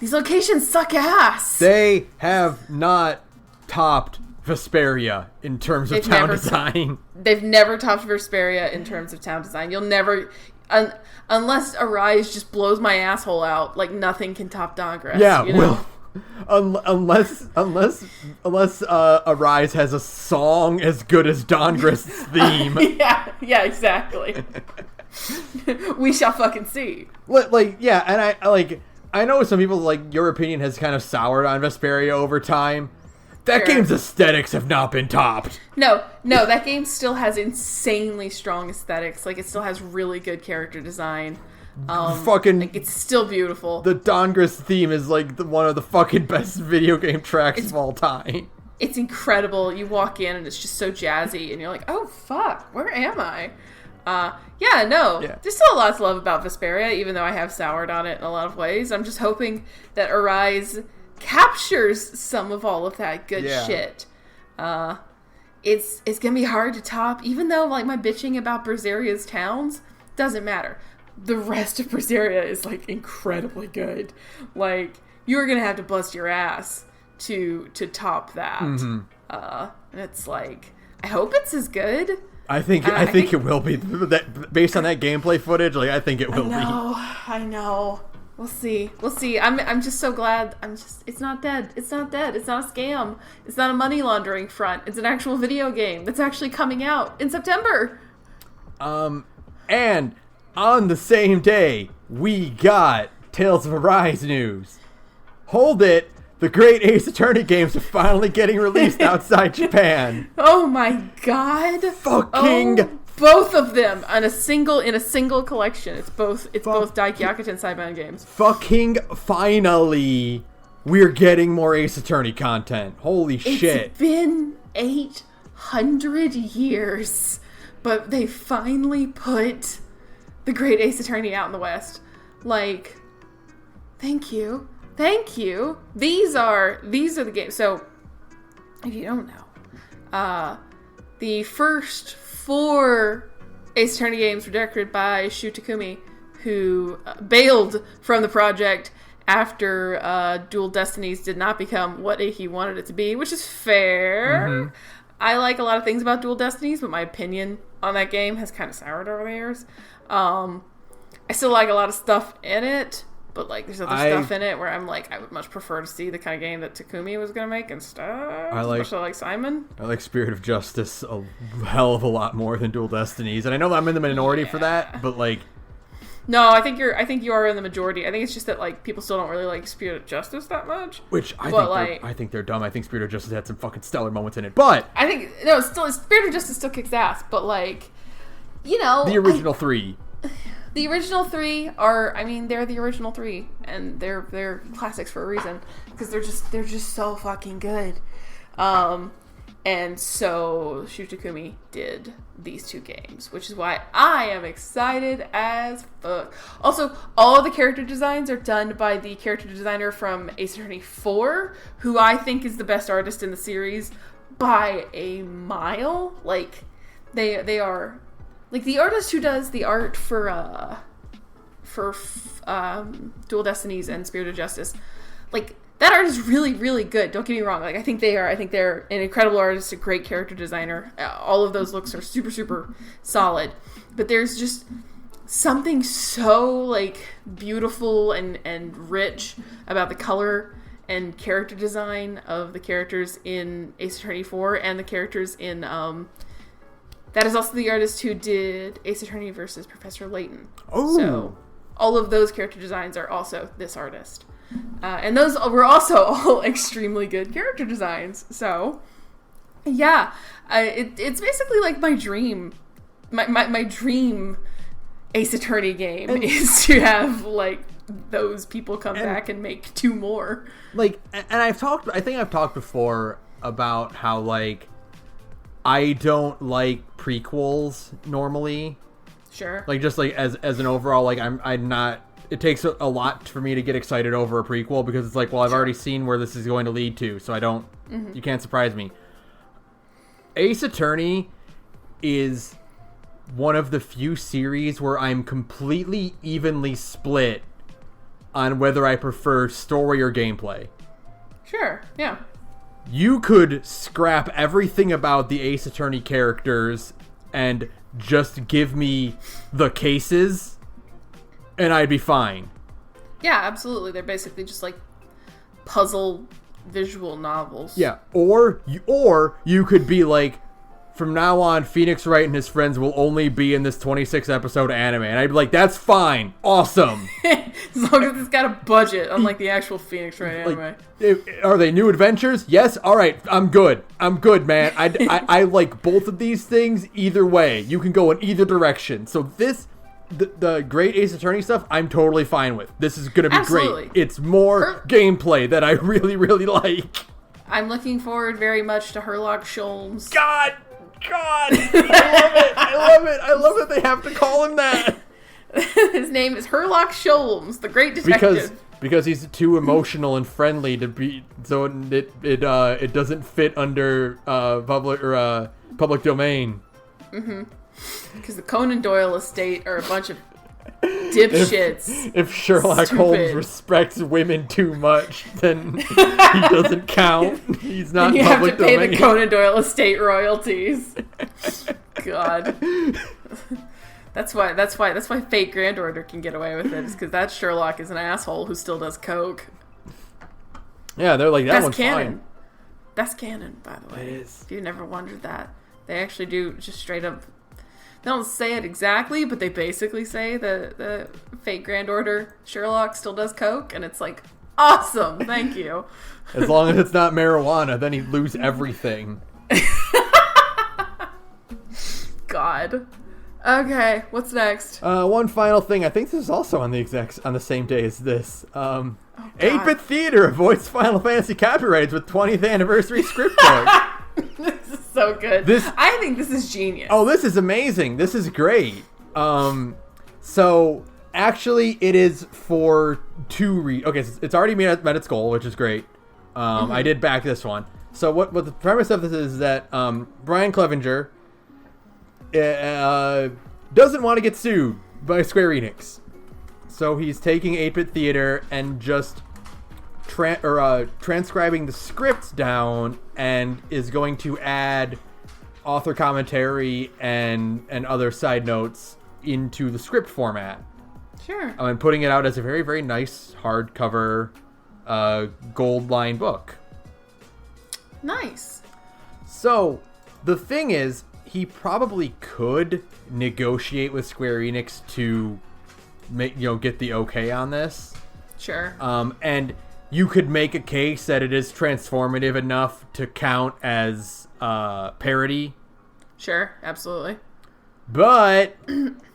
These locations suck ass. They have not topped Vesperia in terms of town design. They've never topped Vesperia in terms of town design. You'll never... unless Arise just blows my asshole out, like nothing can top Dawngrest. Yeah, well, unless Arise has a song as good as Dawngrest's theme. yeah, exactly. We shall fucking see. And I know some people, like, your opinion has kind of soured on Vesperia over time. That game's aesthetics have not been topped. No, that game still has insanely strong aesthetics. Like, it still has really good character design. Like, it's still beautiful. The Dawngrest theme is, like, one of the fucking best video game tracks of all time. It's incredible. You walk in, and it's just so jazzy, and you're like, oh, fuck, where am I? There's still a lot to love about Vesperia, even though I have soured on it in a lot of ways. I'm just hoping that Arise captures some of all of that good shit. It's gonna be hard to top, even though like my bitching about Berseria's towns doesn't matter. The rest of Berseria is like incredibly good. Like you're gonna have to bust your ass to top that. Mm-hmm. And it's like, I hope it's as good. I think it will be. Based on that gameplay footage, like I think it will be. I know. We'll see. I'm just so glad. It's not dead. It's not dead. It's not a scam. It's not a money laundering front. It's an actual video game that's actually coming out in September. And on the same day, we got Tales of Arise news. Hold it. The great Ace Attorney games are finally getting released outside Japan. Oh my god. Both of them in a single collection. It's both Daikyakuta and Saiban games. Fucking finally, we're getting more Ace Attorney content. Holy shit. It's been 800 years, but they finally put the great Ace Attorney out in the West. Like, thank you. These are the games. So, if you don't know, the first 4 Ace Attorney games were directed by Shu Takumi, who bailed from the project after Dual Destinies did not become what he wanted it to be, which is fair. Mm-hmm. I like a lot of things about Dual Destinies, but my opinion on that game has kind of soured over the years. I still like a lot of stuff in it, but like there's other stuff in it where I'm like, I would much prefer to see the kind of game that Takumi was going to make instead. Especially like Simon. I like Spirit of Justice a hell of a lot more than Dual Destinies, and I know that I'm in the minority for that, but like, no, I think you are in the majority. I think it's just that like people still don't really like Spirit of Justice that much. Which I think they're dumb. I think Spirit of Justice had some fucking stellar moments in it, but I think Spirit of Justice still kicks ass. But like, the original 3. The original 3 are, they're the original 3, and they're classics for a reason because they're just so fucking good. And so Shu Takumi did these two games, which is why I am excited as fuck. Also, all of the character designs are done by the character designer from Ace Attorney 4, who I think is the best artist in the series by a mile. Like, they are... Like, the artist who does the art for Dual Destinies and Spirit of Justice, like, that art is really, really good. Don't get me wrong. Like, I think they're an incredible artist, a great character designer. All of those looks are super, super solid. But there's just something so, like, beautiful and rich about the color and character design of the characters in Ace Attorney 4 and the characters in, that is also the artist who did Ace Attorney versus Professor Layton. Oh. So all of those character designs are also this artist. And those were also all extremely good character designs. So, yeah, it's basically like my dream. My dream Ace Attorney game is to have, like, those people come back and make two more. Like, and I think I've talked before about how, like, I don't like prequels normally. Sure. Like, just like as an overall, like, I'm not. It takes a lot for me to get excited over a prequel because it's like, well, I've already seen where this is going to lead to, so I don't. Mm-hmm. You can't surprise me. Ace Attorney is one of the few series where I'm completely evenly split on whether I prefer story or gameplay. Sure. Yeah. You could scrap everything about the Ace Attorney characters and just give me the cases, and I'd be fine. Yeah, absolutely. They're basically just like puzzle visual novels. Yeah, or you could be like, from now on, Phoenix Wright and his friends will only be in this 26 episode anime, and I'd be like, that's fine, awesome. As long as it's got a budget, unlike the actual Phoenix Wright anime. Are they new adventures? Yes. All right, I'm good, man. I like both of these things either way. You can go in either direction. So the great Ace Attorney stuff, I'm totally fine with. This is going to be Absolutely. Great. It's more gameplay that I really, really like. I'm looking forward very much to Herlock Sholmes. God, I love it. I love that they have to call him that. His name is Herlock Sholmes, the great detective. Because he's too emotional and friendly to be, so it doesn't fit under public domain. Mm-hmm. Because the Conan Doyle estate are a bunch of dipshits. If Sherlock Holmes respects women too much, then he doesn't count. He's not you public have to pay domain. the Conan Doyle estate royalties. God. That's why Fate Grand Order can get away with it, is because that Sherlock is an asshole who still does coke. Yeah, they're like, that's canon. Fine. That's canon, by the way. It is. If you never wondered that. They actually do just straight up. They don't say it exactly, but they basically say the Fate Grand Order Sherlock still does coke, and it's like, awesome, thank you. As long as it's not marijuana, then he'd lose everything. God. Okay, what's next? One final thing. I think this is also on the same day as this. 8-Bit Theater avoids Final Fantasy copyrights with 20th anniversary script book. This is so good. I think this is genius. Oh, this is amazing. This is great. So actually, it is for okay, so it's already met its goal, which is great. I did back this one. So what the premise of this is that Brian Clevenger doesn't want to get sued by Square Enix, so he's taking 8-Bit Theater and just transcribing the scripts down, and is going to add author commentary and other side notes into the script format. Sure. And putting it out as a very, very nice hardcover gold line book. Nice. So the thing is, he probably could negotiate with Square Enix to get the okay on this. Sure. And you could make a case that it is transformative enough to count as parody. Sure, absolutely. But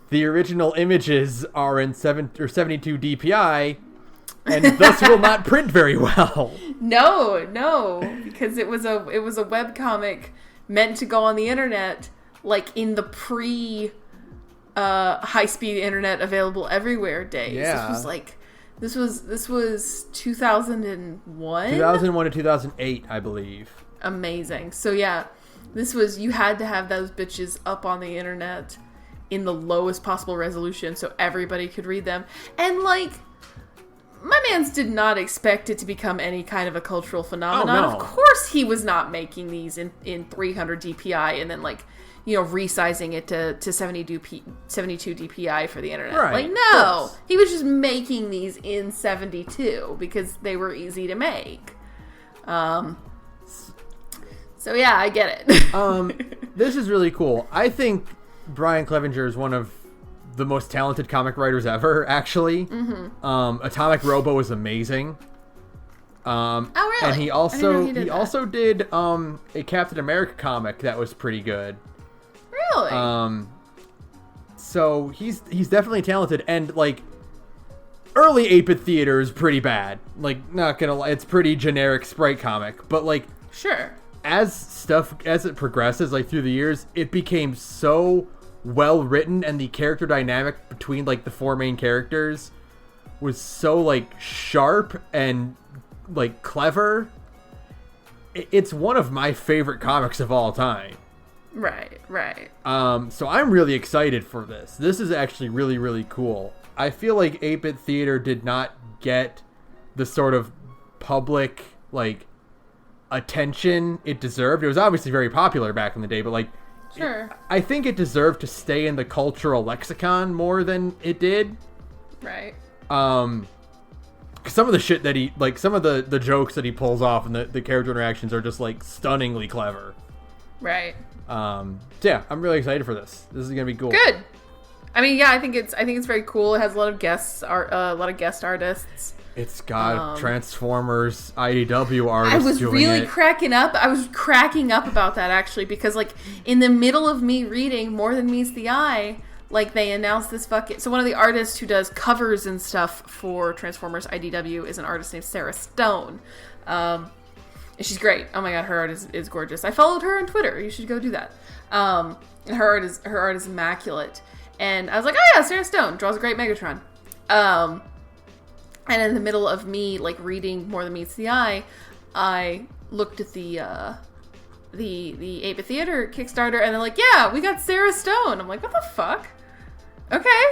the original images are in 72 DPI, and thus will not print very well. No, because it was a webcomic meant to go on the internet, like in the high-speed internet available everywhere days. Yeah. This was 2001? 2001 to 2008, I believe. Amazing. So yeah, you had to have those bitches up on the internet in the lowest possible resolution so everybody could read them. And like, my mans did not expect it to become any kind of a cultural phenomenon. Oh, no. Of course he was not making these in 300 DPI and then like, resizing it to 72 DPI for the internet. Right, like, no. He was just making these in 72 because they were easy to make. So yeah, I get it. This is really cool. I think Brian Clevenger is one of the most talented comic writers ever, actually. Mm-hmm. Atomic Robo is amazing. Oh, really? And he also did a Captain America comic that was pretty good. Really? So he's definitely talented, and like early 8-bit theater is pretty bad. Like, not gonna lie, it's pretty generic sprite comic, but like, sure. As it progresses, like through the years, it became so well written, and the character dynamic between like the four main characters was so like sharp and like clever. It's one of my favorite comics of all time. Right. So I'm really excited for this. This is actually really, really cool. I feel like 8-bit theater did not get the sort of public like attention it deserved. It was obviously very popular back in the day, but like, sure. I think it deserved to stay in the cultural lexicon more than it did. Right. 'Cause some of the shit that some of the jokes that he pulls off and the character interactions are just like stunningly clever. Right. So yeah, I'm really excited for this. This is gonna be cool. Good. I mean, yeah, I think it's very cool. It has a lot of guest artists. It's got Transformers IDW artists. I was really cracking up. I was cracking up about that actually, because like in the middle of me reading More Than Meets the Eye, like they announced this so one of the artists who does covers and stuff for Transformers IDW is an artist named Sara Stone. She's great. Oh my god, her art is gorgeous. I followed her on Twitter. You should go do that. Her art is immaculate. And I was like, oh yeah, Sara Stone draws a great Megatron. And in the middle of me like reading More Than Meets the Eye, I looked at the 8-bit theater Kickstarter, and they're like, yeah, we got Sara Stone. I'm like, what the fuck? Okay.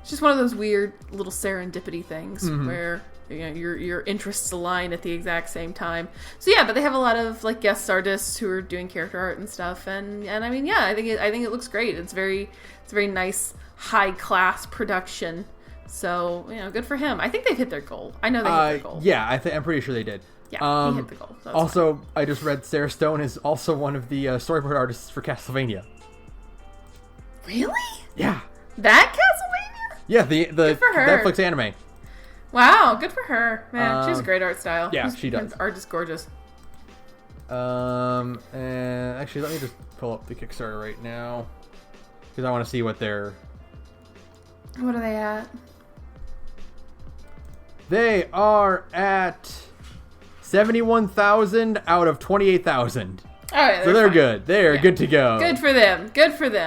It's just one of those weird little serendipity things where your interests align at the exact same time. So yeah, but they have a lot of like guest artists who are doing character art and stuff, and I mean, yeah, I think it looks great. It's a very nice high class production. So good for him. I think they've hit their goal. I know they hit their goal. Yeah, I'm pretty sure they did. Yeah, he hit the goal. So also, fine. I just read Sara Stone is also one of the storyboard artists for Castlevania. Really? Yeah. That Castlevania? Yeah, the Netflix anime. Wow, good for her. Man, she has a great art style. Yeah, she does. Her art is gorgeous. And actually, let me just pull up the Kickstarter right now, because I want to see what they're... What are they at? They are at 71,000 out of 28,000. All right, so they're good. They're good to go. Good for them.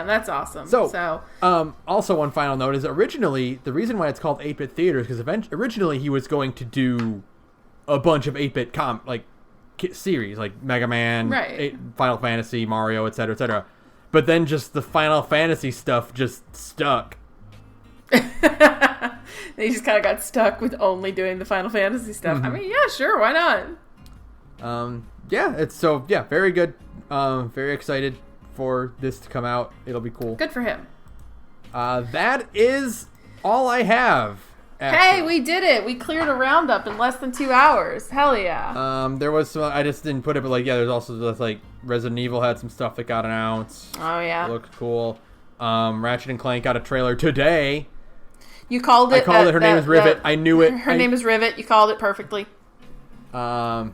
That's awesome. So also one final note is originally the reason why it's called 8-bit theater is because originally he was going to do a bunch of 8-bit series like Mega Man, Final Fantasy, Mario, etc., etc. But then just the Final Fantasy stuff just stuck. They just kind of got stuck with only doing the Final Fantasy stuff. I mean, yeah, sure, why not? Very good. Very excited for this to come out. It'll be cool. Good for him. That is all I have. Actually. Hey, we did it. We cleared a roundup in less than 2 hours. Hell yeah. There was some, I just didn't put it, but there's also just Resident Evil had some stuff that got announced. Oh yeah. It looked cool. Ratchet and Clank got a trailer today. You called it. I called it. Her name is Rivet. I knew it. Her name is Rivet. You called it perfectly. Yeah,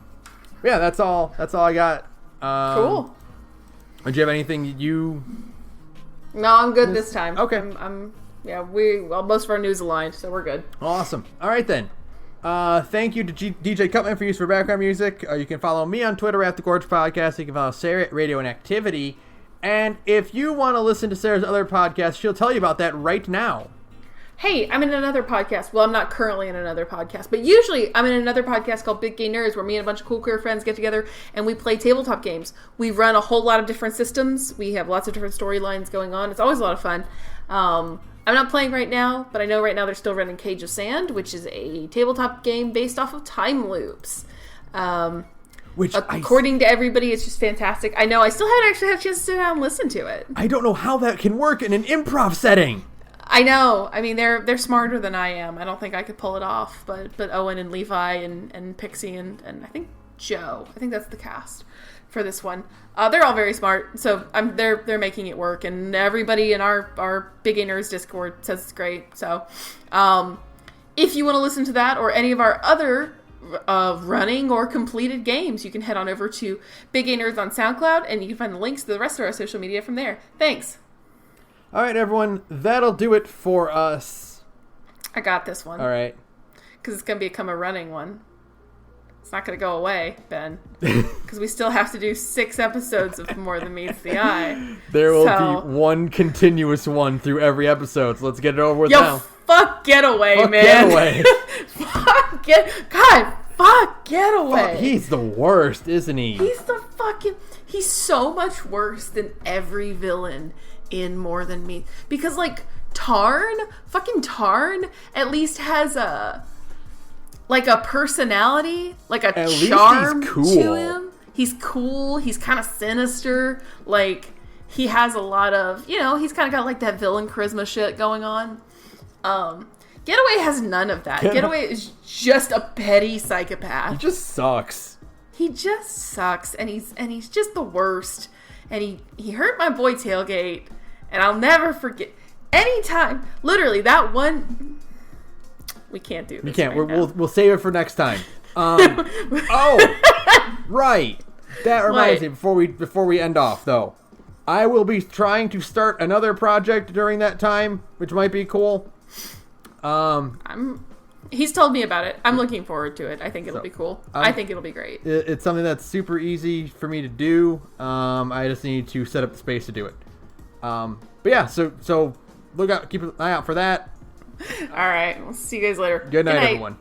that's all I got. Cool. Do you have anything you... No, I'm good this time. Okay. Most of our news aligned, so we're good. Awesome. All right then. Thank you to DJ Cutman for use for background music. You can follow me on Twitter at thegorgepodcast. You can follow Sarah at Radio and Activity. And if you want to listen to Sarah's other podcast, she'll tell you about that right now. Hey, I'm in another podcast. Well, I'm not currently in another podcast, but usually I'm in another podcast called Big Gay Nerds, where me and a bunch of cool queer friends get together and we play tabletop games. We run a whole lot of different systems. We have lots of different storylines going on. It's always a lot of fun. I'm not playing right now, but I know right now they're still running Cage of Sand, which is a tabletop game based off of time loops. Which, according to everybody, it's just fantastic. I know, I still haven't actually had a chance to sit down and listen to it. I don't know how that can work in an improv setting. I know. I mean, they're smarter than I am. I don't think I could pull it off, but Owen and Levi and Pixie and I think Joe. I think that's the cast for this one. They're all very smart, so they're making it work, and everybody in our Big A Nerds Discord says it's great. So, if you want to listen to that or any of our other running or completed games, you can head on over to Big A Nerds on SoundCloud, and you can find the links to the rest of our social media from there. Thanks. All right, everyone, that'll do it for us. I got this one. All right. Because it's going to become a running one. It's not going to go away, Ben. Because we still have to do 6 episodes of More Than Meets the Eye. There will be one continuous one through every episode, so let's get it over with now. Fuck Getaway, fuck man. Getaway. Fuck Getaway. He's the worst, isn't he? He's so much worse than every villain in More Than Me, because Tarn at least has a personality, a charm to him. He's cool. He's kind of sinister. He has a lot of, he's kind of got that villain charisma shit going on. Getaway has none of that. Getaway is just a petty psychopath. He just sucks. And he's just the worst. And he hurt my boy Tailgate, and I'll never forget. Anytime, literally that one. We can't do this. We can't. Right now. We'll save it for next time. Oh, right. That reminds me. Before we end off, though, I will be trying to start another project during that time, which might be cool. He's told me about it. I'm looking forward to it. I think it'll be cool. I think it'll be great. It's something that's super easy for me to do. I just need to set up the space to do it. But yeah, so look out, keep an eye out for that. All right. We'll see you guys later. Good night, everyone.